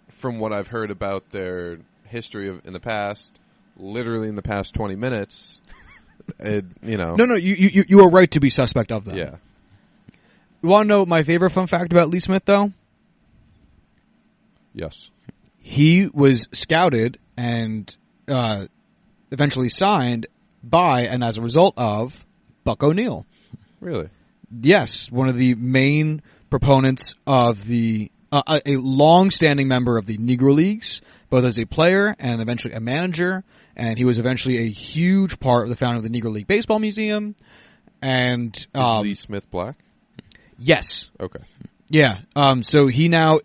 from what I've heard about their history in the past, literally in the past 20 minutes, No, you are right to be suspect of them. Yeah. You want to know my favorite fun fact about Lee Smith, though? Yes. He was scouted and eventually signed by, and as a result of, Buck O'Neil. Really? Yes, one of the main proponents of a long-standing member of the Negro Leagues, both as a player and eventually a manager, and he was eventually a huge part of the founding of the Negro League Baseball Museum. And Is Lee Smith black? Yes. Okay. Yeah. So he now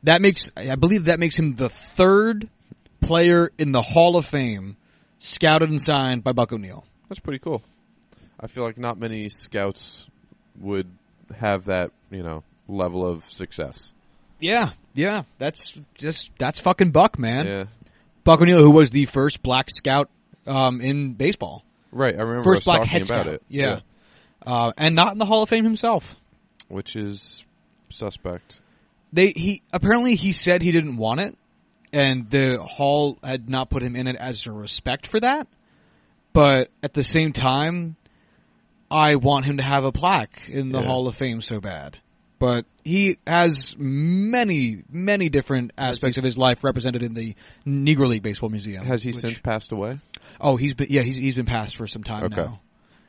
I believe that makes him the third player in the Hall of Fame scouted and signed by Buck O'Neil. That's pretty cool. I feel like not many scouts would have that, level of success. Yeah. That's fucking Buck, man. Yeah. Buck O'Neil, who was the first black scout in baseball. Right, I remember first us black talking head about scout. it. Yeah. And not in the Hall of Fame himself. Which is suspect. He said he didn't want it, and the Hall had not put him in it as a respect for that. But at the same time, I want him to have a plaque in the Hall of Fame so bad. But he has many, many different aspects of his life represented in the Negro League Baseball Museum. Has he since passed away? Oh, he's been passed for some time now.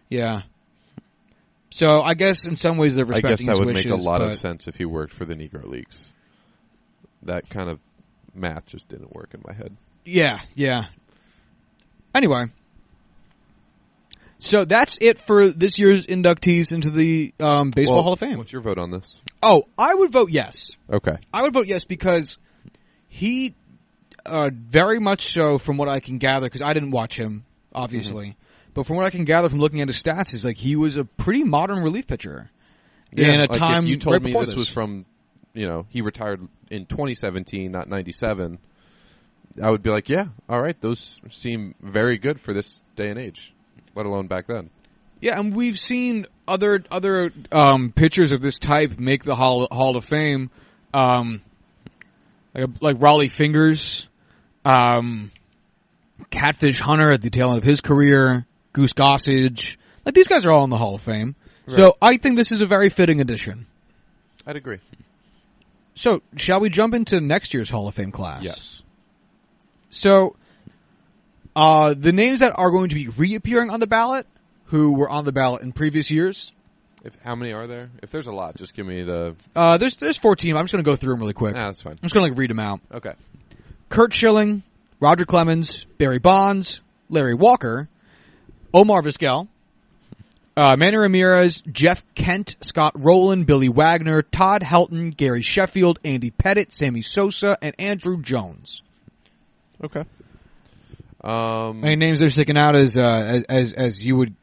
Yeah. So I guess in some ways they're respecting his wishes. I guess that would make a lot of sense if he worked for the Negro Leagues. That kind of math just didn't work in my head. Yeah. Anyway. So that's it for this year's inductees into the Baseball Hall of Fame. What's your vote on this? Oh, I would vote yes. Okay. I would vote yes because he very much so, from what I can gather, because I didn't watch him, obviously, but from what I can gather from looking at his stats, is like he was a pretty modern relief pitcher. in a time if you told right me before this was from, he retired in 2017, not 97, I would be like, yeah, all right, those seem very good for this day and age, let alone back then. Yeah, and we've seen other pitchers of this type make the Hall of Fame, like Raleigh Fingers, Catfish Hunter at the tail end of his career, Goose Gossage. Like, these guys are all in the Hall of Fame. Right. So I think this is a very fitting addition. I'd agree. So, shall we jump into next year's Hall of Fame class? Yes. So, the names that are going to be reappearing on the ballot, who were on the ballot in previous years. How many are there? If there's a lot, just give me the... There's 14. I'm just going to go through them really quick. That's fine. I'm just going to read them out. Okay. Curt Schilling, Roger Clemens, Barry Bonds, Larry Walker, Omar Vizquel, Manny Ramirez, Jeff Kent, Scott Rowland, Billy Wagner, Todd Helton, Gary Sheffield, Andy Pettitte, Sammy Sosa, and Andrew Jones. Okay. Any names that are sticking out as you would,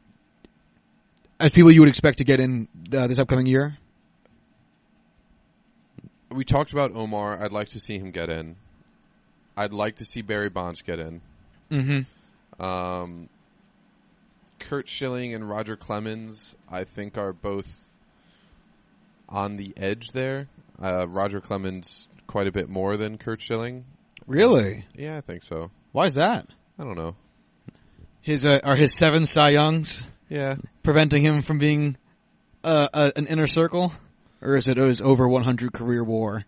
as people you would expect to get in this upcoming year? We talked about Omar. I'd like to see him get in. I'd like to see Barry Bonds get in. Mm-hmm. Curt Schilling and Roger Clemens, I think, are both on the edge there. Roger Clemens quite a bit more than Curt Schilling. Really? Yeah, I think so. Why is that? I don't know. Are his 7 Cy Youngs preventing him from being an inner circle? Or is it his over 100 career WAR?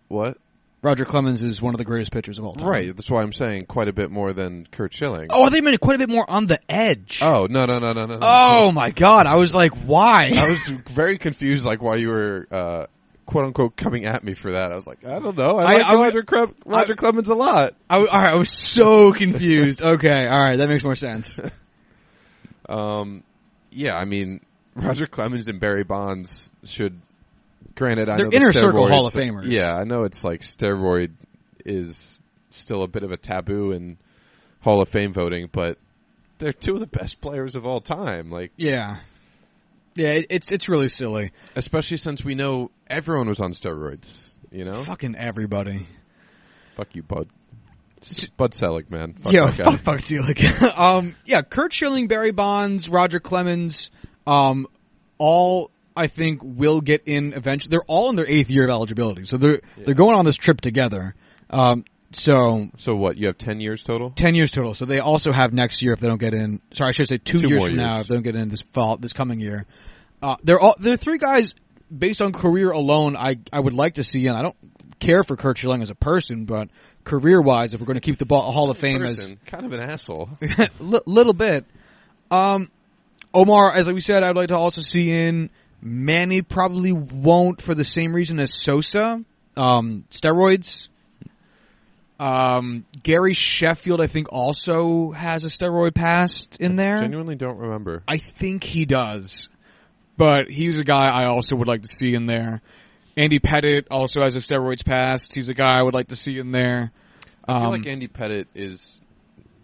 What? Roger Clemens is one of the greatest pitchers of all time. Right, that's why I'm saying quite a bit more than Curt Schilling. Oh, they meant quite a bit more on the edge. Oh, no. Oh, my God. I was like, why? I was very confused, like, why you were, quote-unquote, coming at me for that. I was like, I don't know. I like Roger Clemens a lot. I was so confused. Okay, all right. That makes more sense. Yeah, I mean, Roger Clemens and Barry Bonds should... Granted, I they're know the inner circle steroids, Hall of Famers. Yeah, I know it's like steroid is still a bit of a taboo in Hall of Fame voting, but they're two of the best players of all time. Like, yeah, it's really silly, especially since we know everyone was on steroids. You know, fucking everybody. Fuck you, Bud. Bud Selig, man. Fuck Selig. Yeah, Curt Schilling, Barry Bonds, Roger Clemens, all. I think will get in eventually. They're all in their 8th year of eligibility, so they're going on this trip together. So what? You have 10 years total. 10 years total. So they also have next year if they don't get in. Sorry, I should say 2 years from now if they don't get in this coming year. They're 3 guys based on career alone. I would like to see in. I don't care for Curt Schilling as a person, but career wise, if we're going to keep the Hall of Fame as kind of an asshole, little bit. Omar, as we said, I'd like to also see in. Manny probably won't for the same reason as Sosa. Steroids. Gary Sheffield, I think, also has a steroid past in there. I genuinely don't remember. I think he does. But he's a guy I also would like to see in there. Andy Pettitte also has a steroids past. He's a guy I would like to see in there. I feel like Andy Pettitte is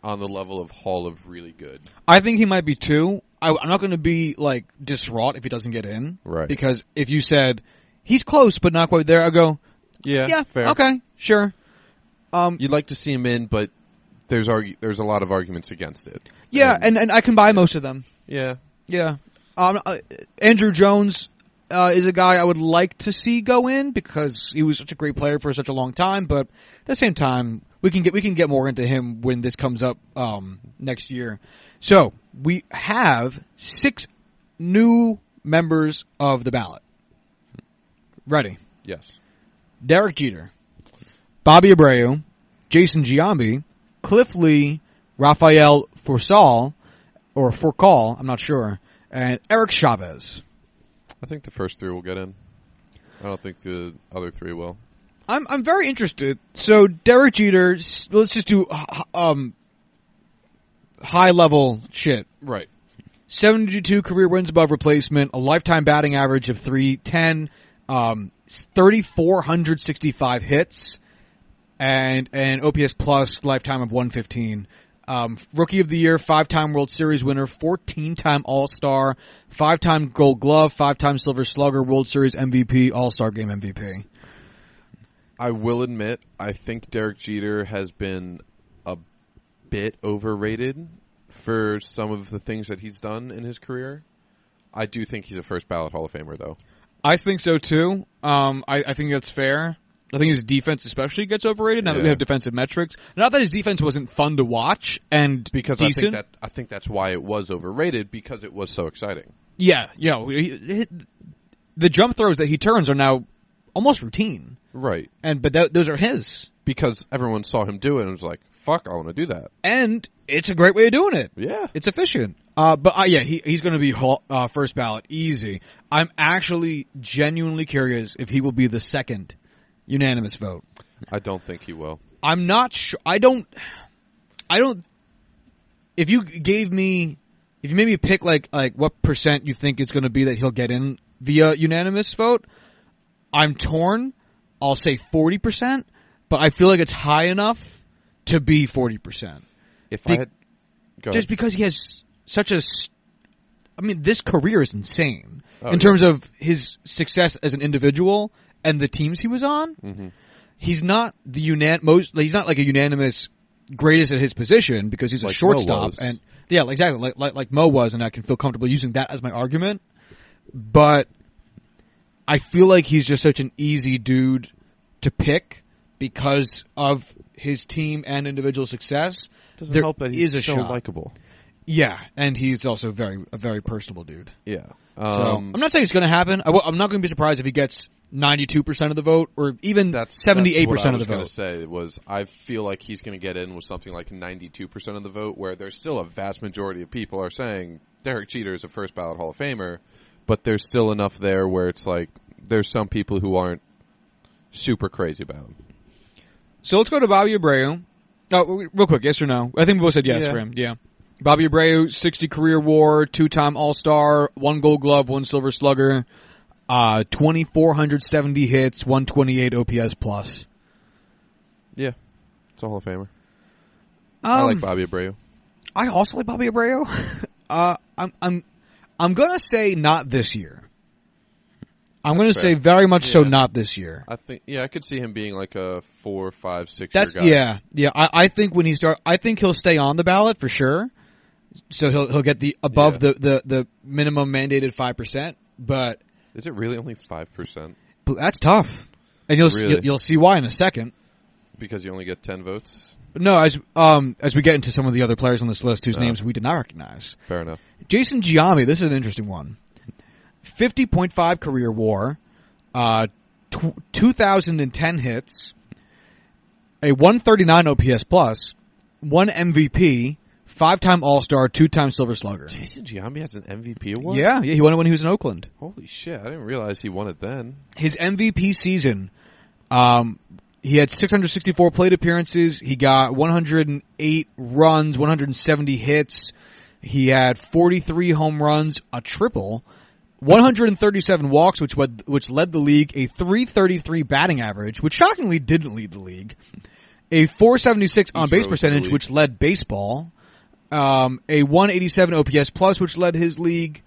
on the level of Hall of really good. I think he might be too. I'm not going to be like distraught if he doesn't get in, right? Because if you said he's close but not quite there, I go, yeah, fair. Okay, sure. You'd like to see him in, but there's a lot of arguments against it. Yeah, and I can buy most of them. Yeah. Andrew Jones is a guy I would like to see go in because he was such a great player for such a long time. But at the same time, we can get more into him when this comes up next year. So we have 6 new members of the ballot. Ready? Yes. Derek Jeter, Bobby Abreu, Jason Giambi, Cliff Lee, Rafael Forcal, I'm not sure, and Eric Chavez. I think the first 3 will get in. I don't think the other 3 will. I'm very interested. So Derek Jeter, let's just do high level shit. Right. 72 career wins above replacement, a lifetime batting average of .310, 3,465 hits, and an OPS plus lifetime of 115. Rookie of the Year, 5-time World Series winner, 14-time All-Star, 5-time Gold Glove, 5-time Silver Slugger, World Series MVP, All-Star Game MVP. I will admit, I think Derek Jeter has been a bit overrated for some of the things that he's done in his career. I do think he's a first ballot Hall of Famer, though. I think so, too. I think that's fair. I think his defense especially gets overrated now that we have defensive metrics. Not that his defense wasn't fun to watch and because decent. I think that's why it was overrated, because it was so exciting. Yeah, the jump throws that he turns are now almost routine. Right. But those are his. Because everyone saw him do it and was like, fuck, I want to do that. And it's a great way of doing it. Yeah. It's efficient. He's going to be first ballot, easy. I'm actually genuinely curious if he will be the second unanimous vote. I don't think he will. I'm not sure. I don't. If you made me pick like what percent you think it's going to be that he'll get in via unanimous vote, I'm torn. I'll say 40%, but I feel like it's high enough to be 40%. Just because he has such a, this career is insane in terms of his success as an individual and the teams he was on. Mm-hmm. He's not he's not like a unanimous greatest at his position because he's a shortstop, and exactly like Mo was, and I can feel comfortable using that as my argument. But I feel like he's just such an easy dude to pick because of his team and individual success. Doesn't help that he's so likable. Yeah, and he's also a very personable dude. Yeah. So I'm not saying it's going to happen. I'm not going to be surprised if he gets 92% of the vote or even 78% of the vote. What I was going to say was I feel like he's going to get in with something like 92% of the vote, where there's still a vast majority of people are saying Derek Jeter is a first ballot Hall of Famer, but there's still enough there where it's like there's some people who aren't super crazy about him. So let's go to Bobby Abreu. Oh, real quick, yes or no? I think we both said yes for him. Yeah. Bobby Abreu, 60 career WAR, 2-time All-Star, 1 Gold Glove, 1 Silver Slugger, 2,470 hits, 128 OPS plus. Yeah, it's a Hall of Famer. I like Bobby Abreu. I also like Bobby Abreu. I'm gonna say not this year. I'm going to say very much so not this year. I think, I could see him being like a 4, 5, 6 year guy. Yeah. I think when I think he'll stay on the ballot for sure. So he'll get the above the minimum mandated 5%. But is it really only 5%? That's tough, and you'll see why in a second. Because you only get 10 votes. No, as we get into some of the other players on this list whose names we did not recognize. Fair enough. Jason Giambi, this is an interesting one. 50.5 career WAR, 2,010 hits, a 139 OPS plus, 1 MVP, 5-time All-Star, 2-time Silver Slugger. Jason Giambi has an MVP award? Yeah, he won it when he was in Oakland. Holy shit, I didn't realize he won it then. His MVP season, he had 664 plate appearances, he got 108 runs, 170 hits, he had 43 home runs, a triple, 137 walks, which led the league, a 333 batting average, which shockingly didn't lead the league, a 476 on-base percentage, which led baseball, a 187 OPS plus, which led his league.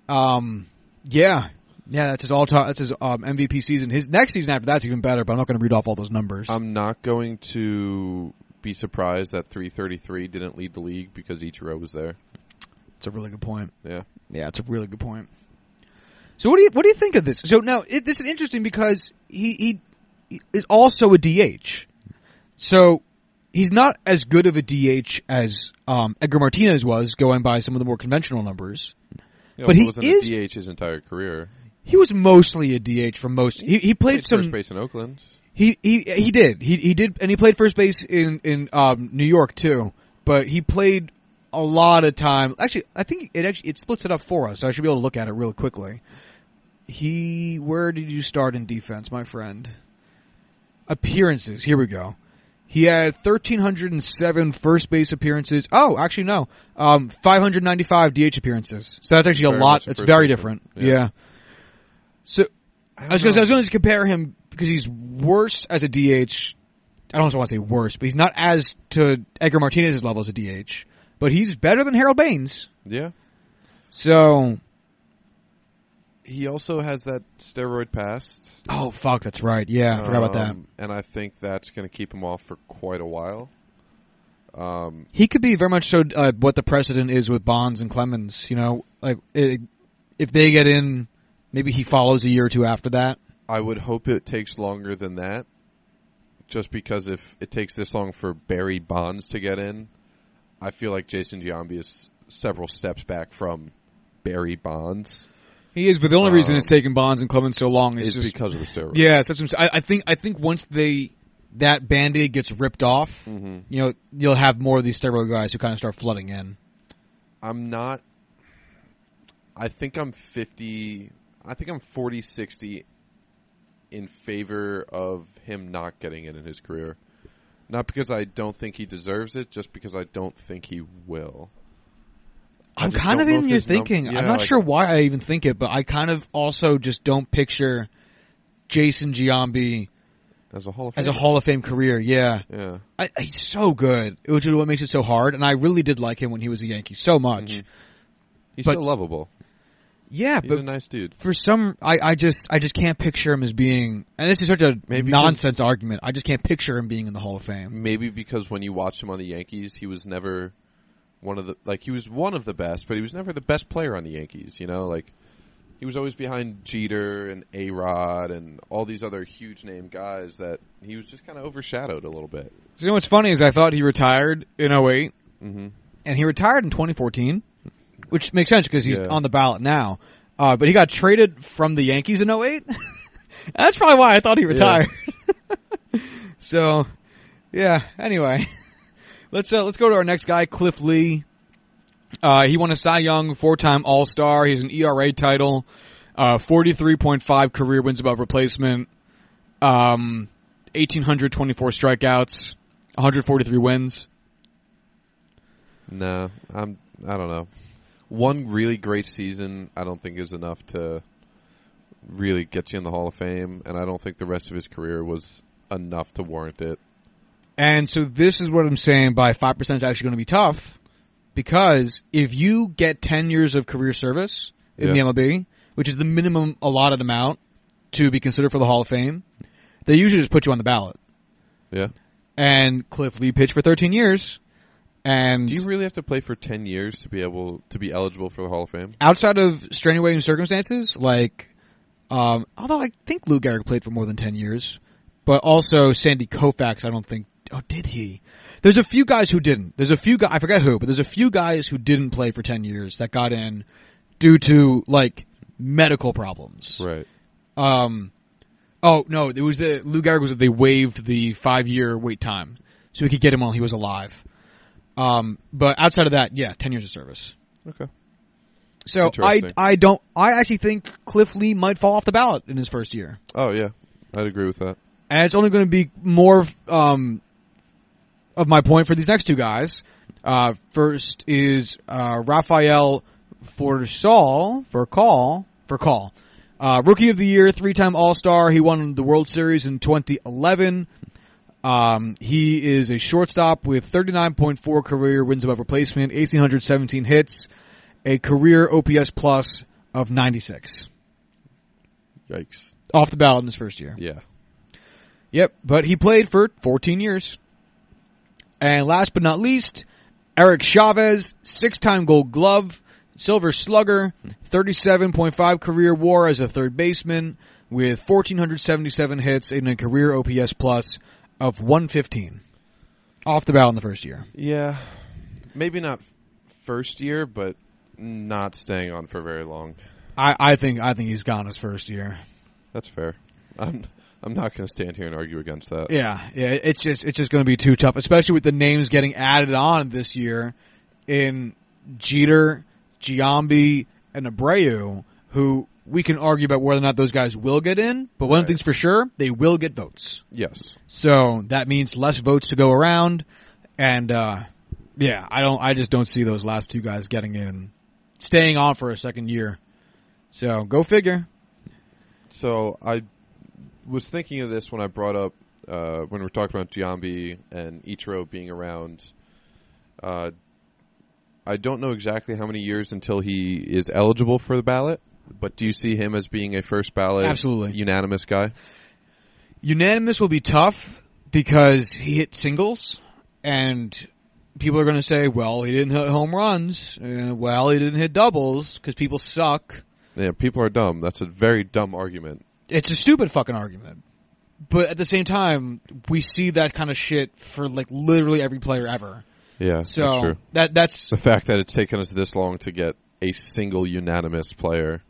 That's his That's his MVP season. His next season after that's even better, but I'm not going to read off all those numbers. I'm not going to be surprised that 333 didn't lead the league because Ichiro was there. It's a really good point. Yeah, it's a really good point. So what do you think of this? So now this is interesting because he is also a DH. So he's not as good of a DH as Edgar Martinez was, going by some of the more conventional numbers. But he wasn't a DH his entire career. He was mostly a DH for most. He played some first base in Oakland. He did. He did, and he played first base in New York too. But he played a lot of time. Actually, I think it splits it up for us. So I should be able to look at it real quickly. Where did you start in defense, my friend? Appearances. Here we go. He had 1,307 first base appearances. Oh, actually, no. 595 DH appearances. So that's actually a lot. It's very different. Yeah. So I was going to compare him because he's worse as a DH I don't want to say worse, but he's not as to Edgar Martinez's level as a DH. But he's better than Harold Baines. Yeah. So he also has that steroid past. Oh, fuck, that's right. Yeah, I forgot about that. And I think that's going to keep him off for quite a while. He could be very much so what the precedent is with Bonds and Clemens. Like if they get in, maybe he follows a year or two after that. I would hope it takes longer than that, just because if it takes this long for Barry Bonds to get in, I feel like Jason Giambi is several steps back from Barry Bonds. He is, but the only reason it's taken Bonds and Clemens so long is just because of the steroids. Yeah, so I think once that Band-Aid gets ripped off, you'll have more of these steroid guys who kind of start flooding in. I think I'm 40-60 in favor of him not getting in his career. Not because I don't think he deserves it, just because I don't think he will. I'm kind of in your thinking. I'm not sure why I even think it, but I kind of also just don't picture Jason Giambi as a Hall of Fame career. Yeah. He's so good, which is what makes it so hard. And I really did like him when he was a Yankee so much. Mm-hmm. He's still lovable. Yeah, he's a nice dude. For I just can't picture him as being, and this is such a nonsense argument. I just can't picture him being in the Hall of Fame. Maybe because when you watched him on the Yankees, he was never he was one of the best, but he was never the best player on the Yankees. He was always behind Jeter and A-Rod and all these other huge name guys that he was just kind of overshadowed a little bit. So what's funny is I thought he retired in 2008, and he retired in 2014. Which makes sense because he's on the ballot now. But he got traded from the Yankees in 2008. That's probably why I thought he retired. Yeah. So, yeah, anyway. Let's go to our next guy, Cliff Lee. He won a Cy Young, 4-time All-Star. He has an ERA title, 43.5 career wins above replacement, 1,824 strikeouts, 143 wins. No, I don't know. One really great season, I don't think is enough to really get you in the Hall of Fame, and I don't think the rest of his career was enough to warrant it. And so this is what I'm saying by 5% is actually going to be tough, because if you get 10 years of career service in the MLB, which is the minimum allotted amount to be considered for the Hall of Fame, they usually just put you on the ballot. Yeah. And Cliff Lee pitched for 13 years. And do you really have to play for 10 years to be able to be eligible for the Hall of Fame? Outside of extenuating circumstances, like, although I think Lou Gehrig played for more than 10 years, but also Sandy Koufax, I don't think. Oh, did he? There's a few guys who didn't. There's a few guys, I forget who, but there's a few guys who didn't play for 10 years that got in due to, like, medical problems. Right. Oh, no, it was Lou Gehrig they waived the 5-year wait time so we could get him while he was alive. But outside of that, 10 years of service. Okay. So I actually think Cliff Lee might fall off the ballot in his first year. Oh yeah, I'd agree with that. And it's only going to be more of my point for these next two guys. First is Rafael Forsall for call. Rookie of the Year, 3-time All-Star. He won the World Series in 2011. He is a shortstop with 39.4 career wins above replacement, 1,817 hits, a career OPS plus of 96. Yikes. Off the ballot in his first year. Yeah. Yep, but he played for 14 years. And last but not least, Eric Chavez, 6-time Gold Glove, Silver Slugger, 37.5 career WAR as a third baseman with 1,477 hits and a career OPS plus of 115. Off the ballot in the first year. Yeah. Maybe not first year, but not staying on for very long. I think he's gone his first year. That's fair. I'm not going to stand here and argue against that. Yeah. It's just going to be too tough, especially with the names getting added on this year in Jeter, Giambi, and Abreu, who we can argue about whether or not those guys will get in, but one thing's for sure, they will get votes. Yes. So that means less votes to go around, and I just don't see those last two guys getting in, staying on for a second year. So go figure. So I was thinking of this when I brought up when we're talking about Giambi and Ichiro being around, I don't know exactly how many years until he is eligible for the ballot, but do you see him as being a first ballot Absolutely. unanimous guy? Unanimous will be tough because he hit singles, and people are going to say, well, he didn't hit home runs. Well, he didn't hit doubles because people suck. Yeah, people are dumb. That's a very dumb argument. It's a stupid fucking argument. But at the same time, we see that kind of shit for like literally every player ever. Yeah, So that's true. That's The fact that it's taken us this long to get a single unanimous player.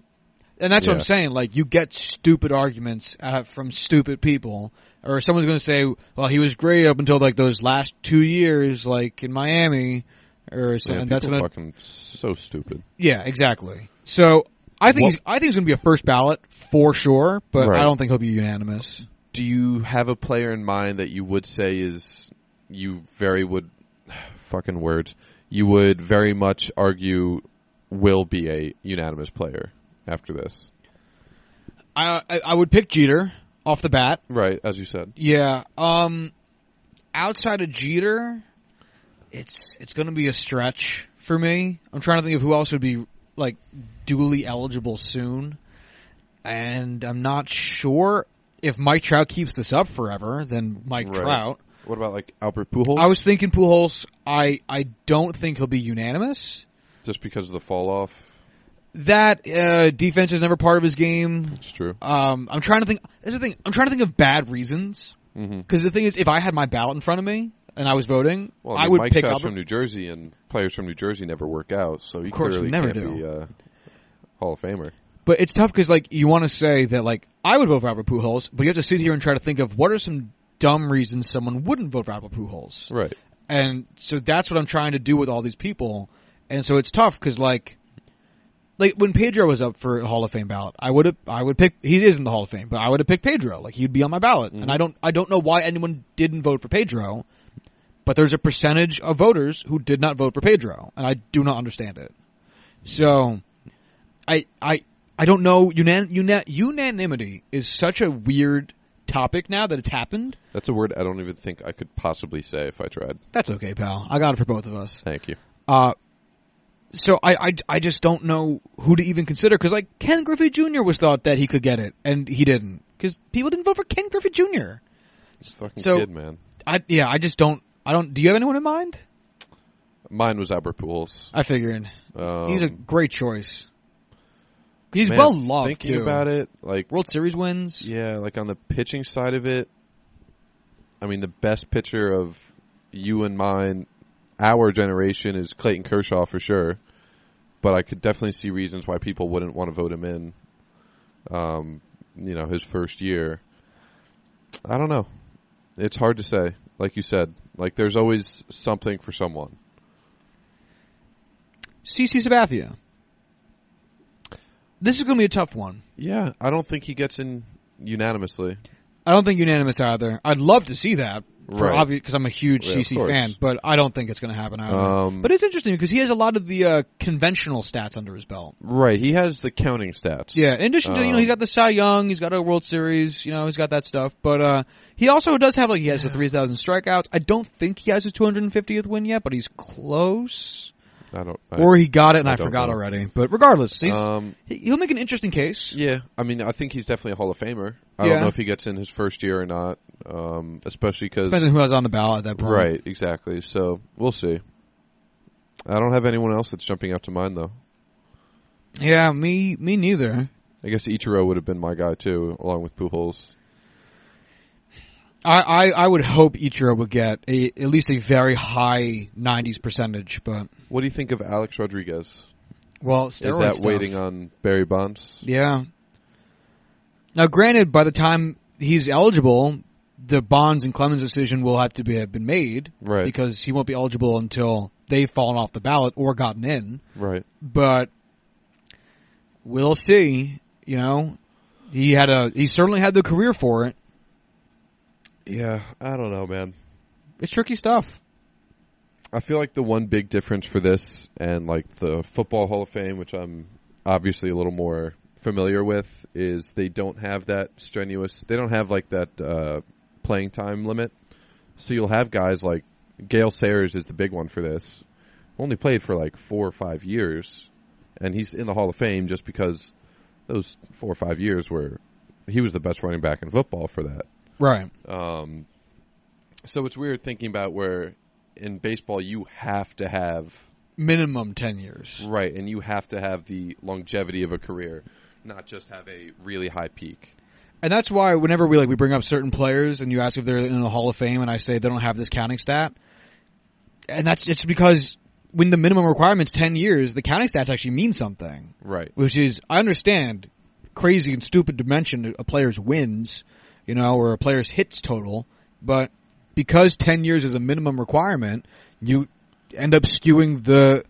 and that's what I'm Yeah. saying. Like, you get stupid arguments from stupid people, or someone's going to say, "Well, he was great up until like those last 2 years, like in Miami," or something. Yeah, And that's people gonna, fucking so stupid. yeah, exactly. So I think he's going to be a first ballot for sure, but Right. I don't think he'll be unanimous. Do you have a player in mind that you would say is you very would fucking words you would very much argue will be a unanimous player after this? I would pick Jeter off the bat. Right, as you said. Yeah. Outside of Jeter, it's going to be a stretch for me. I'm trying to think of who else would be like duly eligible soon, and I'm not sure if Mike Trout keeps this up forever. Then Mike Right. Trout. What about like Albert Pujols? I was thinking Pujols. I don't think he'll be unanimous. Just because of the fall off. That defense is never part of his game. It's true. I'm trying to think. That's the thing. I'm trying to think of bad reasons. Because the thing is, if I had my ballot in front of me and I was voting, Well, I would Mike pick Trout's Albert. from New Jersey, and players from New Jersey never work out, so he Of course, clearly never can't do. be a Hall of Famer. But it's tough because, like, you want to say that, like, I would vote for Albert Pujols, but you have to sit here and try to think of what are some dumb reasons someone wouldn't vote for Albert Pujols. Right. And so that's what I'm trying to do with all these people. And so it's tough because, like when Pedro was up for a Hall of Fame ballot, I would pick. He is in the Hall of Fame, but I would have picked Pedro. Like, he'd be on my ballot, and I don't know why anyone didn't vote for Pedro. But there's a percentage of voters who did not vote for Pedro, and I do not understand it. So, I don't know. Unanimity is such a weird topic now that it's happened. That's a word I don't even think I could possibly say if I tried. That's okay, pal. I got it for both of us. Thank you. So I just don't know who to even consider because, like, Ken Griffey Jr. was thought that he could get it, and he didn't because people didn't vote for Ken Griffey Jr. This fucking So- kid, man. I just don't. Do you have anyone in mind? Mine was Albert Pujols. I figured he's a great choice. He's man, well loved thinking too. about it, like World Series wins. yeah, like on the pitching side of it, I mean, the best pitcher of you and mine, our generation, is Clayton Kershaw for sure. But I could definitely see reasons why people wouldn't want to vote him in. His first year. I don't know. It's hard to say. Like you said, like there's always something for someone. CC Sabathia. This is going to be a tough one. Yeah, I don't think he gets in unanimously. I don't think unanimous either. I'd love to see that, for Right. obvious because I'm a huge Yeah, of CC course. fan, but I don't think it's going to happen either. But it's interesting because he has a lot of the conventional stats under his belt. Right, he has the counting stats. Yeah, in addition to, he's got the Cy Young, he's got a World Series, he's got that stuff. But he also does have, he has the 3,000 strikeouts. I don't think he has his 250th win yet, but he's close. Or he got it and I forgot already. But regardless, he'll make an interesting case. Yeah, I mean, I think he's definitely a Hall of Famer. I Yeah. don't know if he gets in his first year or not, especially because... Depends on who was on the ballot at that point. Right, exactly. So, we'll see. I don't have anyone else that's jumping out to mind, though. Yeah, me neither. I guess Ichiro would have been my guy, too, along with Pujols. I would hope Ichiro would get at least a very high 90s percentage, but... What do you think of Alex Rodriguez? Well, Is steroid that stuff. waiting on Barry Bonds? Yeah. Now, granted, by the time he's eligible, the Bonds and Clemens decision will have been made. Right. Because he won't be eligible until they've fallen off the ballot or gotten in. Right. But we'll see. He certainly had the career for it. Yeah, I don't know, man. It's tricky stuff. I feel like the one big difference for this and like the Football Hall of Fame, which I'm obviously a little more familiar with, is they don't have that strenuous. They don't have like that playing time limit. So you'll have guys like Gale Sayers is the big one for this. Only played for like 4 or 5 years, and he's in the Hall of Fame just because those 4 or 5 years were he was the best running back in football for that. Right. So it's weird thinking about where in baseball you have to have minimum 10 years. Right, and you have to have the longevity of a career, not just have a really high peak. And that's why whenever we bring up certain players and you ask if they're in the Hall of Fame and I say they don't have this counting stat, and that's just because when the minimum requirement's 10 years, the counting stats actually mean something. Right. Which is, I understand, crazy and stupid to mention a player's wins, or a player's hits total, but because 10 years is a minimum requirement, you end up skewing the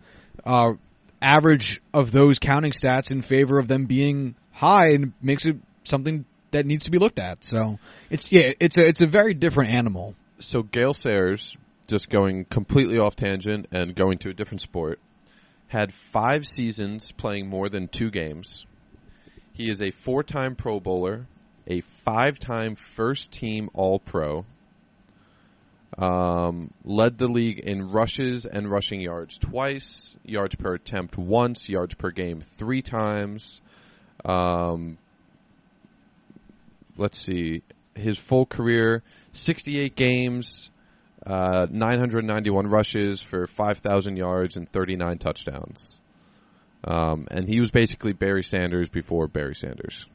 average of those counting stats in favor of them being high, and makes it something that needs to be looked at. So it's a very different animal. So Gale Sayers, just going completely off tangent and going to a different sport, had 5 seasons playing more than 2 games. He is a 4-time Pro Bowler, a 5-time first-team All-Pro, led the league in rushes and rushing yards twice, yards per attempt once, yards per game 3 times. Let's see, his full career, 68 games, 991 rushes for 5,000 yards and 39 touchdowns. And he was basically Barry Sanders before Barry Sanders.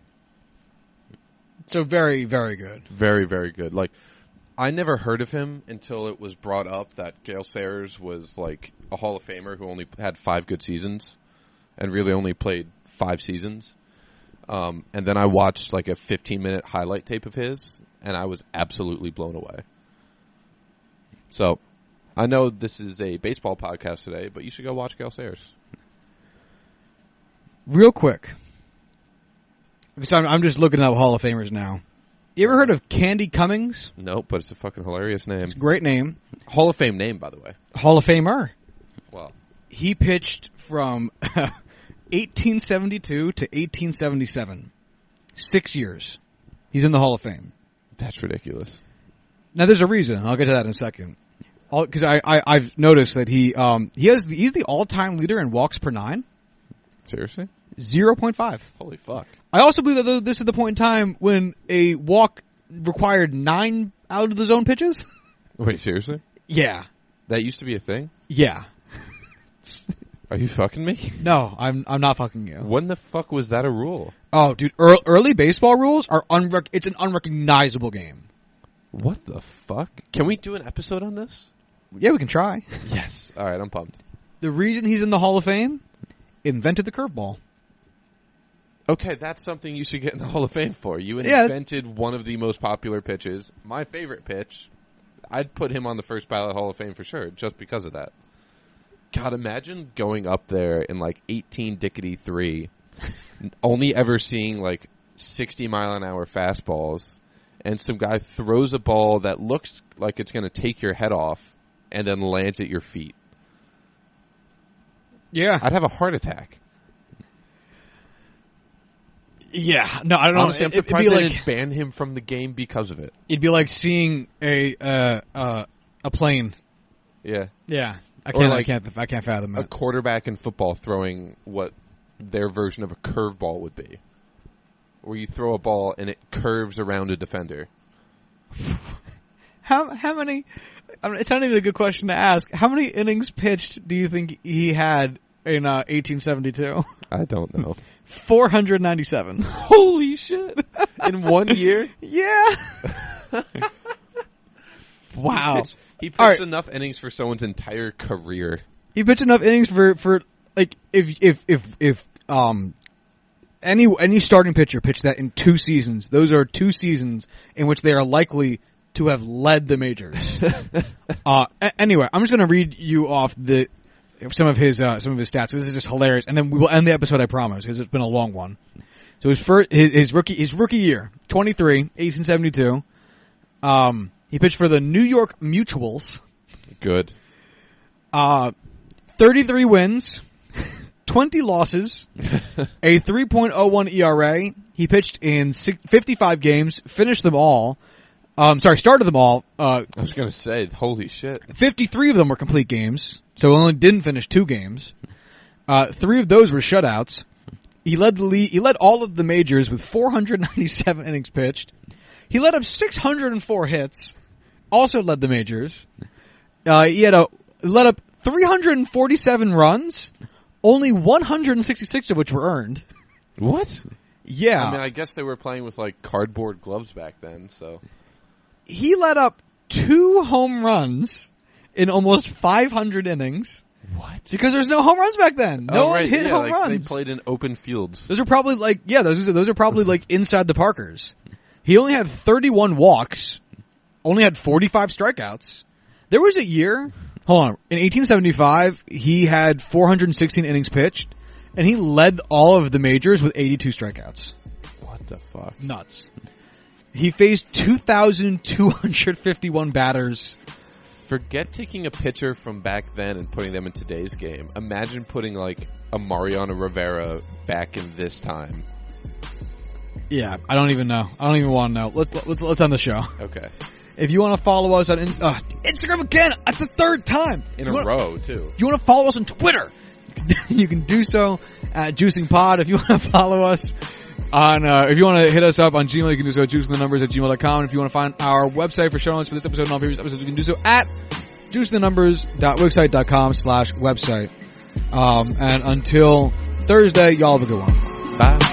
So very, very good. Very, very good. I never heard of him until it was brought up that Gale Sayers was a Hall of Famer who only had 5 good seasons and really only played 5 seasons. And then I watched a 15-minute highlight tape of his, and I was absolutely blown away. So I know this is a baseball podcast today, but you should go watch Gale Sayers. Real quick, because I'm just looking up Hall of Famers now. You ever heard of Candy Cummings? Nope, but it's a fucking hilarious name. It's a great name. Hall of Fame name, by the way. Hall of Famer. Wow. He pitched from 1872 to 1877. 6 years. He's in the Hall of Fame. That's ridiculous. Now, there's a reason. I'll get to that in a second. Because I've noticed that he's the all-time leader in walks per 9. Seriously? 0.5. Holy fuck. I also believe that this is the point in time when a walk required 9 out of the zone pitches. Wait, seriously? Yeah. That used to be a thing? Yeah. Are you fucking me? No, I'm not fucking you. When the fuck was that a rule? Oh, dude, early baseball rules are it's an unrecognizable game. What the fuck? Can we do an episode on this? Yeah, we can try. Yes. All right, I'm pumped. The reason he's in the Hall of Fame, invented the curveball. Okay, that's something you should get in the Hall of Fame for. You invented one of the most popular pitches. My favorite pitch. I'd put him on the first ballot Hall of Fame for sure, just because of that. God, imagine going up there in 18 Dickety 3, only ever seeing 60-mile-an-hour fastballs, and some guy throws a ball that looks like it's going to take your head off and then lands at your feet. Yeah. I'd have a heart attack. Yeah. No, I don't know. Honestly, I'm surprised they didn't ban him from the game because of it. It'd be like seeing a plane. Yeah. Yeah. I can't fathom it. A quarterback in football throwing what their version of a curveball would be. Where you throw a ball and it curves around a defender. How many... it's not even a good question to ask. How many innings pitched do you think he had in 1872? I don't know. 497. Holy shit. In 1 year? Yeah. Wow. He pitched enough innings for someone's entire career. He pitched enough innings for if any starting pitcher pitched that in 2 seasons, those are 2 seasons in which they are likely to have led the majors. Anyway, I'm just going to read you off some of his stats. This is just hilarious, and then we will end the episode, I promise, because it's been a long one. So his rookie year, 23, 1872. He pitched for the New York Mutuals. Good. 33 wins, 20 losses, a 3.01 ERA. He pitched in 55 games, finished them all. Started them all. I was going to say, holy shit. 53 of them were complete games, so only didn't finish 2 games. 3 of those were shutouts. He led the league. He led all of the majors with 497 innings pitched. He led up 604 hits. Also led the majors. He led up 347 runs, only 166 of which were earned. What? Yeah. I mean, I guess they were playing with, like, cardboard gloves back then, so. He led up 2 home runs in almost 500 innings. What? Because there's no home runs back then. No one hit home runs. They played in open fields. Those are probably those are probably like inside the Parkers. He only had 31 walks, only had 45 strikeouts. There was a year, hold on, in 1875, he had 416 innings pitched, and he led all of the majors with 82 strikeouts. What the fuck? Nuts. He faced 2,251 batters. Forget taking a pitcher from back then and putting them in today's game. Imagine putting, like, a Mariano Rivera back in this time. Yeah, I don't even know. I don't even want to know. Let's end the show. Okay. If you want to follow us on Instagram again, that's the 3rd time. In a row, too. If you want to follow us on Twitter, you can do so at JuicingPod. If you want to follow us on, if you want to hit us up on Gmail, you can do so at juicingthenumbers@gmail.com. If you want to find our website for show notes for this episode and all previous episodes, you can do so at juicingthenumbers.wixsite.com/website. And until Thursday, y'all have a good one. Bye.